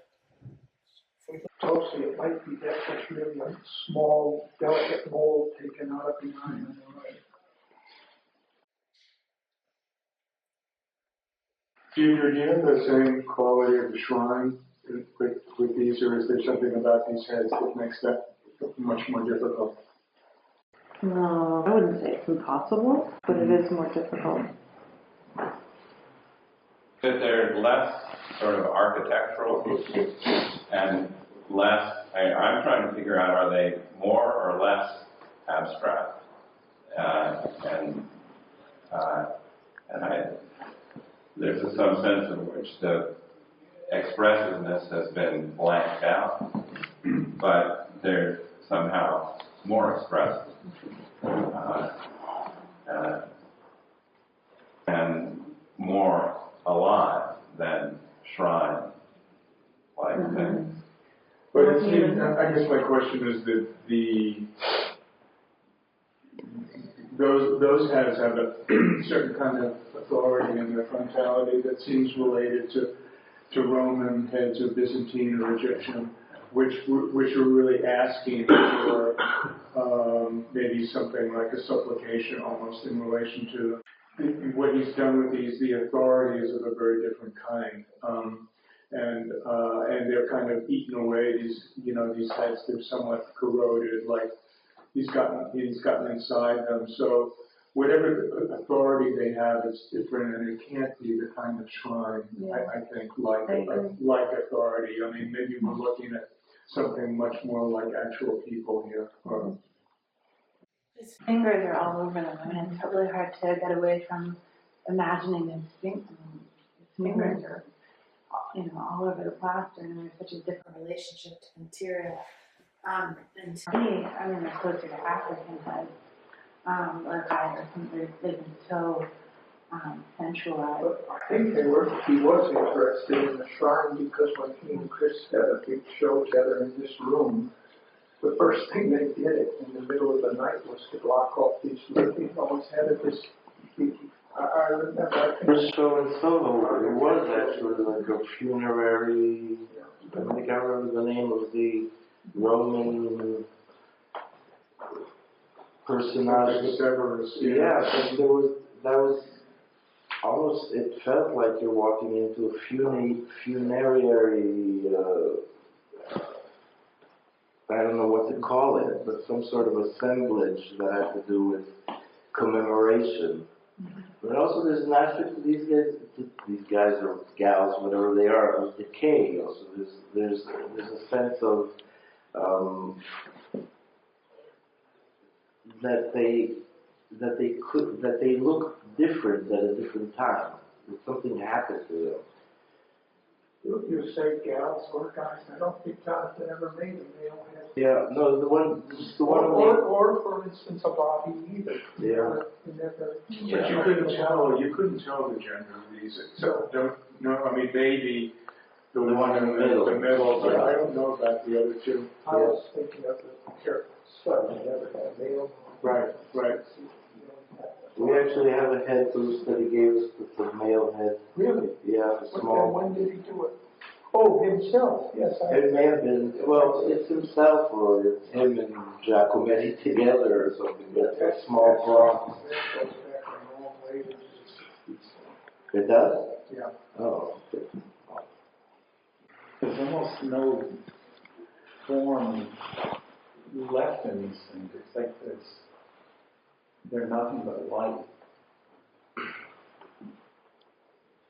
If we look closely, it might be that that's really a small, delicate mold taken out of the eye on the right. Do you have the same quality of the shrine with these, or is there something about these heads that makes that much more difficult? No, I wouldn't say it's impossible, but it is more difficult. That they're less sort of architectural and less, I'm trying to figure out, are they more or less abstract? There's some sense in which the expressiveness has been blanked out, but they're somehow more expressive. And more alive than shrine-like things. But it seems, I guess my question is that those heads have a certain kind of authority in their frontality that seems related to Roman heads or Byzantine or Egyptian, which are really asking for maybe something like a supplication almost in relation to what he's done with these. The authority is of a very different kind, and they're kind of eaten away. These heads, they're somewhat corroded, like he's gotten inside them. So whatever authority they have is different, and it can't be the kind of shrine, I think, like authority. I mean, maybe we're looking at something much more like actual people here. His fingers are all over them. I mean, it's really hard to get away from imagining his fingers are all over the plaster, and there's such a different relationship to material. And to me, I mean, they're closer to African heads, or either, they've been so sensualized. But I think he was interested in the shrine because when he and Chris had a big show together in this room, the first thing they did in the middle of the night was to block off these living always had this. I remember. I think So and so, it was actually like a funerary. I think I remember the name of the Roman personage. Severus, Yeah, but that was almost, it felt like you're walking into a funerary, I don't know what to call it, but some sort of assemblage that had to do with commemoration. But also there's an aspect to these guys or gals, whatever they are, of decay. Also there's a sense of that they look different at a different time. That something happened to them. you say gals or guys. I don't think Jonathan ever made a male head. Yeah, no, the one. Or for instance, a Bobby either. Yeah. But you couldn't tell the gender of these. So I mean, maybe the one in the middle, but I don't know about the other two. I was thinking of the careful study, never had male. Right. We actually have a head Bruce that he gave us that's a male head. Really? Yeah, small. When did he do it? Oh, himself, yes. It may have been, well, it's himself or it's him and Giacometti together or something, but it's a small bronze. It does? Yeah. Oh, okay. There's almost no form left in these things. It's like they're nothing but light.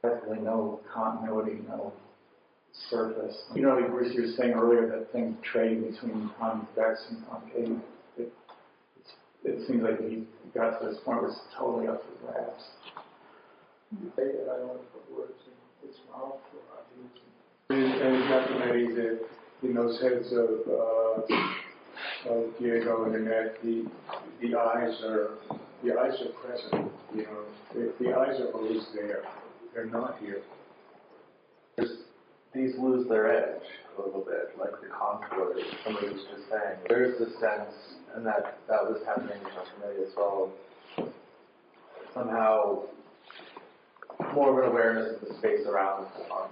Definitely no continuity, no surface. You know, like Bruce, you were saying earlier that thing trading between convex and concave. It seems like he got to this point where it's totally up for grabs. I don't want to put words in his mouth or ideas. And Giacometti, in those heads of Diego and Annette, the eyes are present. You know, the eyes are always there. They're not here. These lose their edge a little bit, like the contour that somebody was just saying. There's this sense, and that was happening in Giacometti as well, somehow more of an awareness of the space around the arm.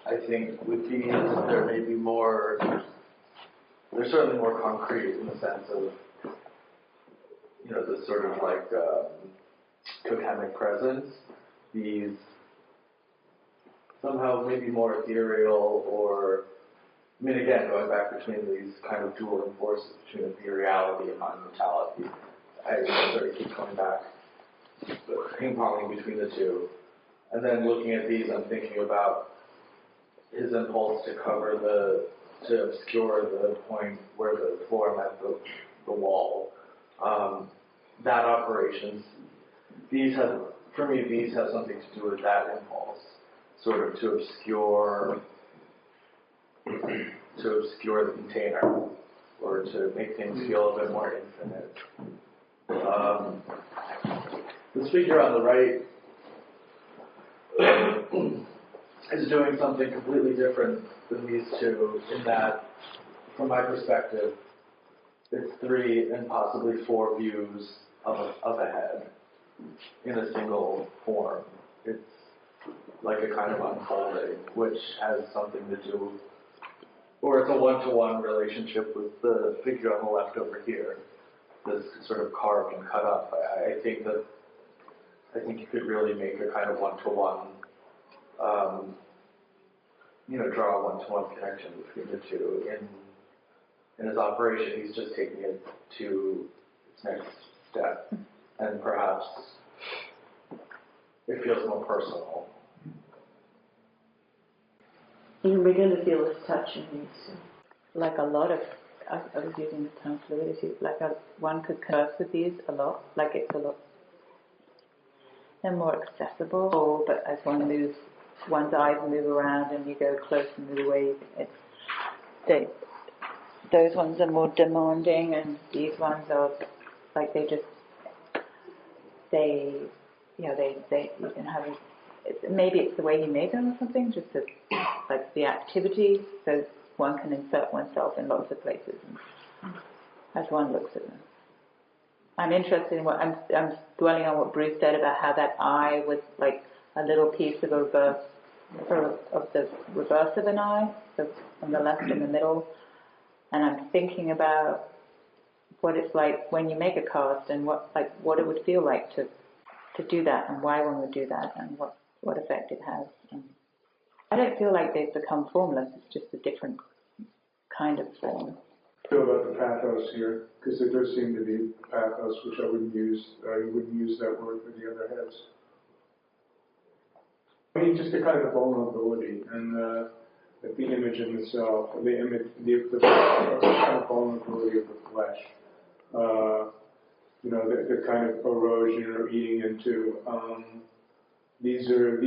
I think with these, there may be more, they're certainly more concrete in the sense of, you know, this sort of like totemic presence. These somehow maybe more ethereal, or, I mean, again, going back between these kind of dual forces between ethereality and monumentality. I sort of keep coming back, ping-ponging between the two. And then looking at these, I'm thinking about his impulse to to obscure the point where the floor met the wall. That operations, for me, these have something to do with that impulse, sort of to obscure the container, or to make things feel a bit more infinite. This figure on the right is doing something completely different than these two, in that, from my perspective, it's 3 and possibly 4 views of a head in a single form. It's like a kind of unfolding, which has something to do, or it's a one-to-one relationship with the figure on the left over here, this sort of carved and cut up. I think you could really make a kind of one-to-one, draw a one-to-one connection between the two. In his operation, he's just taking it to its next step, and perhaps it feels more personal. You can begin to feel his touch in these, like a lot of, I was using the term fluidity, one could converse with these a lot, like it's a lot, they're more accessible, but as one moves one's eyes move around and you go close and move away. Those ones are more demanding, and these ones are like you can have maybe it's the way you made them or something, just like the activity, so one can insert oneself in lots of places as one looks at them. I'm interested in I'm dwelling on what Bruce said about how that eye was like a little piece of a reverse, of the reverse of an eye, so on the left and the middle. And I'm thinking about what it's like when you make a cast and what it would feel like to do that, and why one would do that, and what effect it has. And I don't feel like they've become formless. It's just a different kind of form. Feel about the pathos here, because there does seem to be pathos, which I wouldn't use that word for the other heads. I mean, just the kind of vulnerability and the image in itself, the kind of vulnerability of the flesh. The kind of erosion or eating into. These are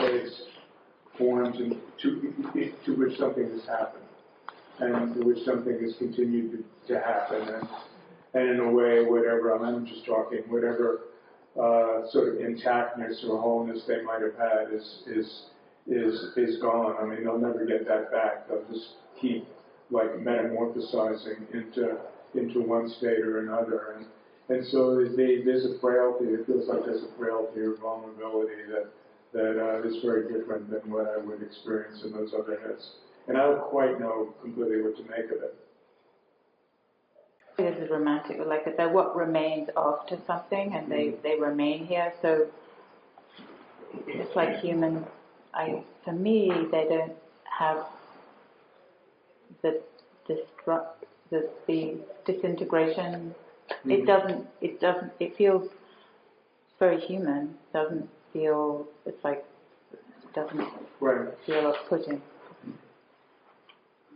eggs formed to which something has happened, and to which something has continued to happen, and in a way, whatever I'm just talking, whatever sort of intactness or wholeness they might have had is gone. I mean, they'll never get that back. They'll just keep like metamorphosizing into one state or another, and so there's a frailty. It feels like there's a frailty or vulnerability that is very different than what I would experience in those other heads. And I don't quite know completely what to make of it. This is romantic, like they're what remains after something, and they remain here. So it's like human. For me, they don't have the disintegration. Mm-hmm. It feels very human. Doesn't feel. It's like it doesn't feel off-putting.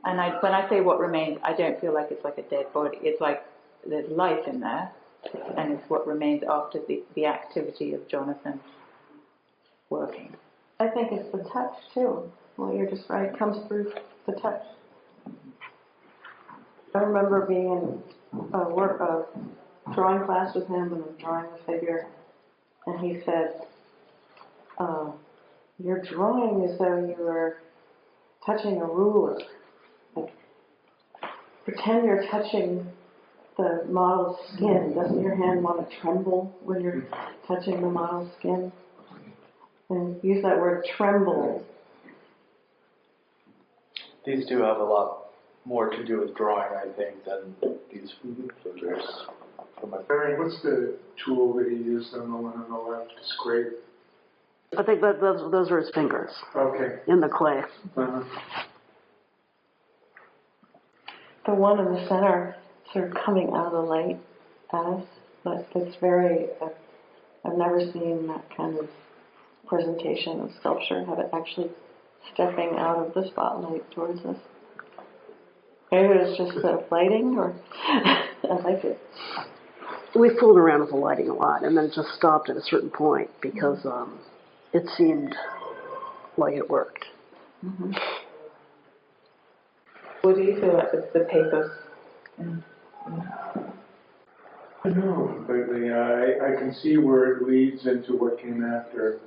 And when I say what remains, I don't feel like it's like a dead body. It's like there's life in there, and it's what remains after the activity of Jonathan working. I think it's the touch, too. What you're describing comes through the touch. I remember being in a drawing class with him, and I'm drawing the figure, and he said, you're drawing as though you were touching a ruler. Like, pretend you're touching the model's skin. Doesn't your hand want to tremble when you're touching the model's skin? And use that word, tremble. These do have a lot more to do with drawing, I think, than these figures. Marion, what's the tool that he used on the one on the left to scrape? I think that those are his fingers. Okay. In the clay. Uh-huh. The one in the center, sort of coming out of the light at us, but it's very, I've never seen that kind of presentation of sculpture, have it actually stepping out of the spotlight towards us. Maybe it was just the lighting, or I like it. We fooled around with the lighting a lot, and then just stopped at a certain point because it seemed like it worked. Mm-hmm. What do you feel like the pathos? I don't know completely. I can see where it leads into what came after.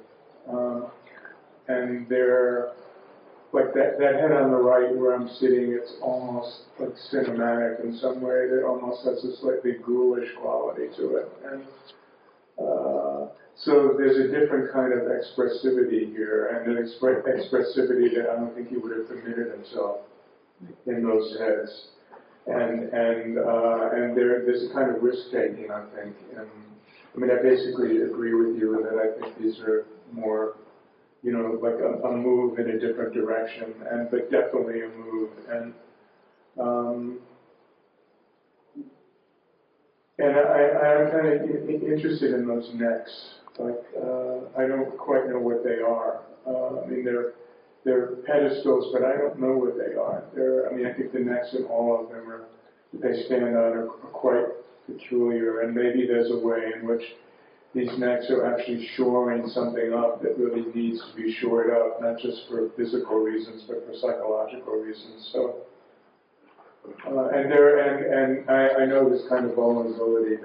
And there, like that head on the right where I'm sitting, it's almost like cinematic in some way. It almost has a slightly ghoulish quality to it. And so there's a different kind of expressivity here, and an expressivity that I don't think he would have permitted himself in those heads. And there's a kind of risk-taking, I think. And I mean, I basically agree with you in that I think these are more, like a move in a different direction, but definitely a move. And I'm kind of interested in those necks. Like, I don't quite know what they are. I mean, they're pedestals, but I don't know what they are. I think the necks in all of them they stand out are quite peculiar, and maybe there's a way in which these necks are actually shoring something up that really needs to be shored up, not just for physical reasons, but for psychological reasons. So, I know this kind of vulnerability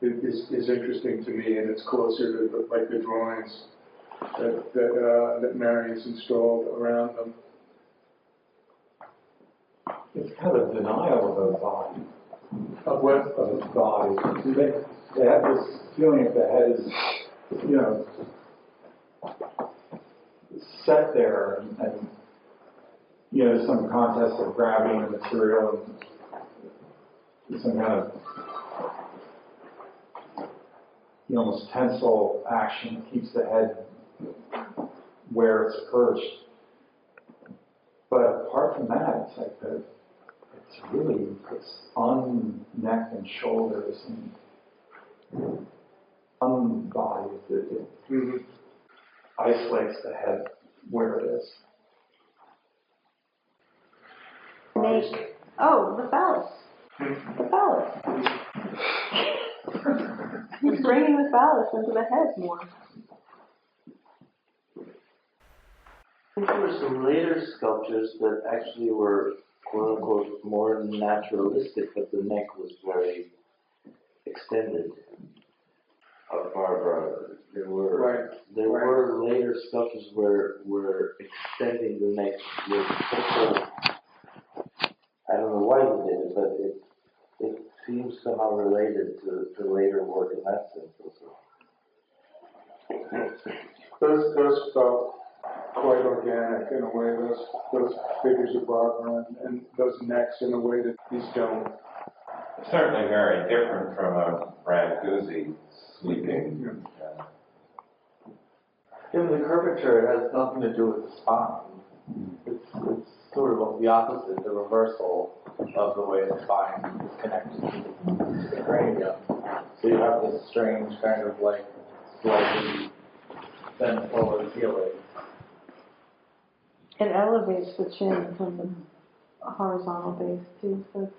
is interesting to me, and it's closer to like the drawings that Marion's installed around them. It's kind of denial of a body. Of what? Of its body. They have this feeling that the head is, you know, set there and you know, some contest of grabbing the material and some kind of, you know, almost tensile action that keeps the head where it's perched. But apart from that, it's like it's on neck and shoulders and unbodied. It isolates the head where it is. Oh, the phallus. The phallus. He's bringing the phallus into the head more. I think there were some later sculptures that actually were quote unquote more naturalistic, but the neck was very extended. Barbara, there were later sculptures where extending the neck was such a, I don't know why he did it, but it seems somehow related to later work in that sense also. Those felt quite organic in a way, those figures of Barbara and those necks in a way that these don't. Certainly very different from a Brandt sleeping. In the curvature, it has nothing to do with the spine. It's sort of the opposite, the reversal of the way the spine is connected to the cranium. So you have this strange kind of like slightly bent forward feeling. It elevates the chin from the horizontal base too. So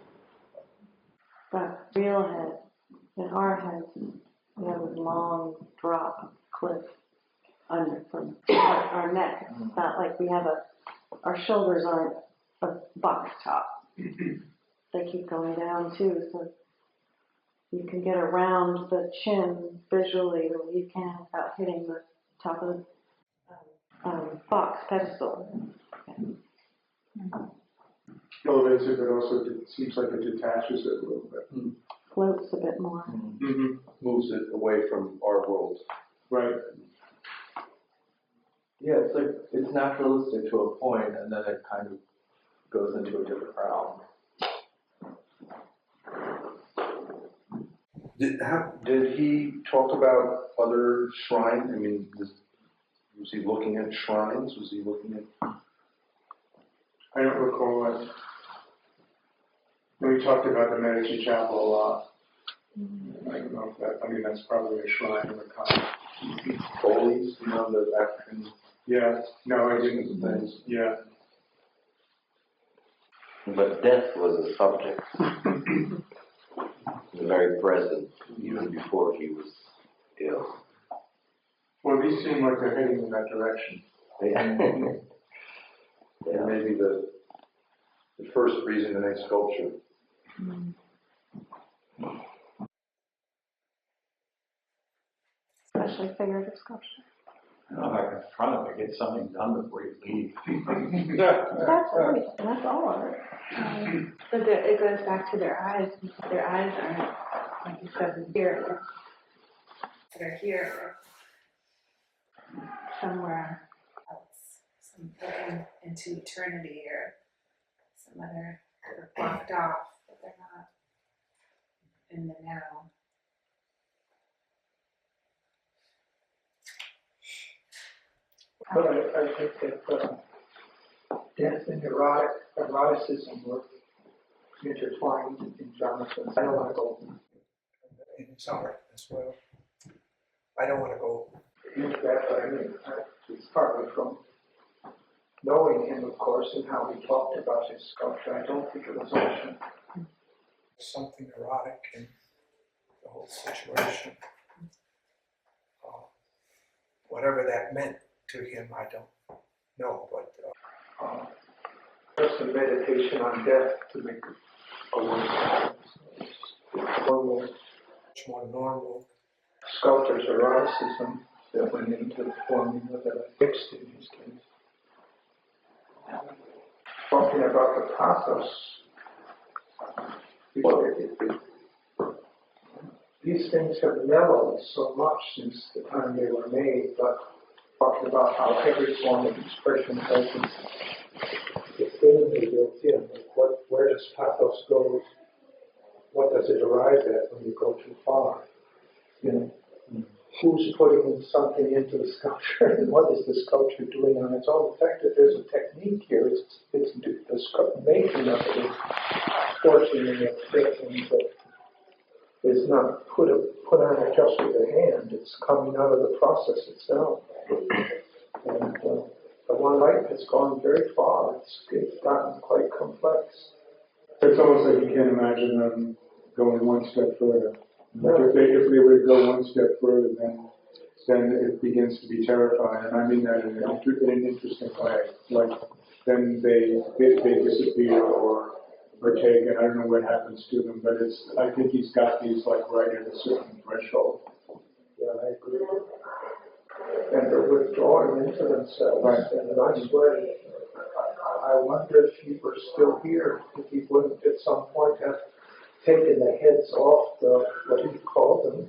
that real head, in our heads, we have a long drop cliff under from our neck. It's not like we have our shoulders aren't a box top. They keep going down too, so you can get around the chin visually the way you can without hitting the top of the box pedestal. Elevates it, but also it seems like it detaches it a little bit. Floats a bit more. Moves it away from our world. Right. Yeah, it's like, it's naturalistic to a point, and then it kind of goes into a different realm. Did he talk about other shrines? I mean, was he looking at shrines? Was he looking at? I don't recall it. We talked about the Medici Chapel a lot. I don't know if that, I mean, that's probably a shrine of a kind. Folies, you know, the African. Yeah, no, I didn't. Yeah. But death was a subject. Very present, even before he was ill. Well, these seem like they're heading in that direction. Yeah. Maybe the first reason to make sculpture. Especially figurative sculpture. I don't know if I can front of it, get something done before you leave. That's right. That's all of it. But it goes back to their eyes. Their eyes aren't, like you said, here. They're here. Somewhere else. Some looking into eternity or some other blocked off, but they're not in the now. But I think that death and eroticism were intertwined in Jonathan. I don't want to go in his art as well. I don't want to go into that, but I mean, it's partly from knowing him, of course, and how he talked about his sculpture. I don't think it was something erotic in the whole situation. whatever that meant to him, I don't know, but. Just a meditation on death to make a normal, Much more normal. sculptor's eroticism that went into the forming of that fixed in his case. Talking about the pathos, these things have mellowed so much since the time they were made, but talking about how every form of expression has its intimately built in. Where does pathos go? What does it arrive at when you go too far? You know, who's putting something into the sculpture, and what is the sculpture doing on its own? The fact that there's a technique here, it's the making of it is fortunate and fixing, but it's not put on it just with the hand. It's coming out of the process itself. And the one life has gone very far. It's gotten quite complex. It's almost like you can't imagine them going one step further. Like if they were to go one step further, then it begins to be terrifying. And I mean that in an interesting way. Like then they disappear or taken. I don't know what happens to them, but I think he's got these like right at a certain threshold. Yeah, I agree. And they're withdrawing into themselves in a nice way. I wonder if he were still here, if he wouldn't at some point have taken the heads off the, what do you call them?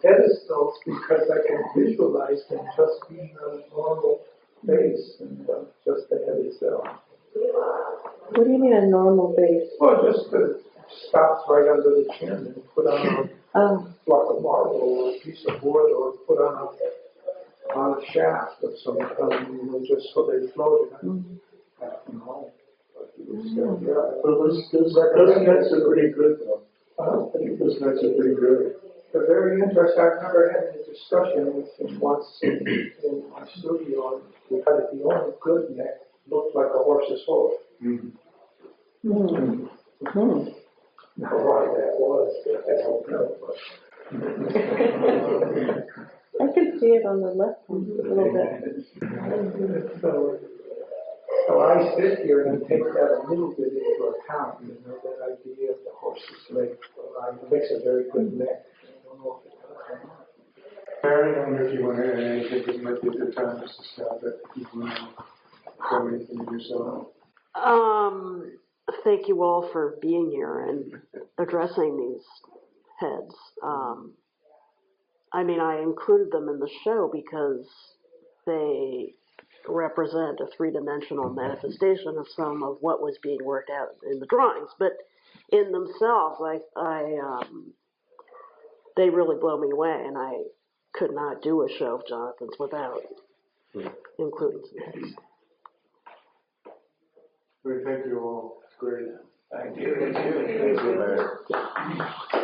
Pedestals, because I can visualize them just being a normal face and just the head itself. What do you mean a normal base? Well, just stops right under the chin and put on a block of marble or a piece of wood or put on a shaft of some kind, just so they floated. I don't know. Those nets are pretty good, though. I think those nets are pretty good. They're very interesting. I've never had any discussion with him once in my studio. We had it, the only good neck looked like a horse's hoof. Now why that was, I don't know. I can see it on the left one a little bit. So I sit here and take that a little bit into account, that idea of the horse's leg. It makes a very good neck. I don't know if it does or not. Marion, I wonder if you want to add anything, it might be a good time just to stop it. If you want to show anything of yourself. Thank you all for being here and addressing these heads. I mean, I included them in the show because they represent a three-dimensional manifestation of some of what was being worked out in the drawings. But in themselves, they really blow me away, and I could not do a show of Jonathan's without including some heads. Thank you all. It's great. Thank you. Thank you.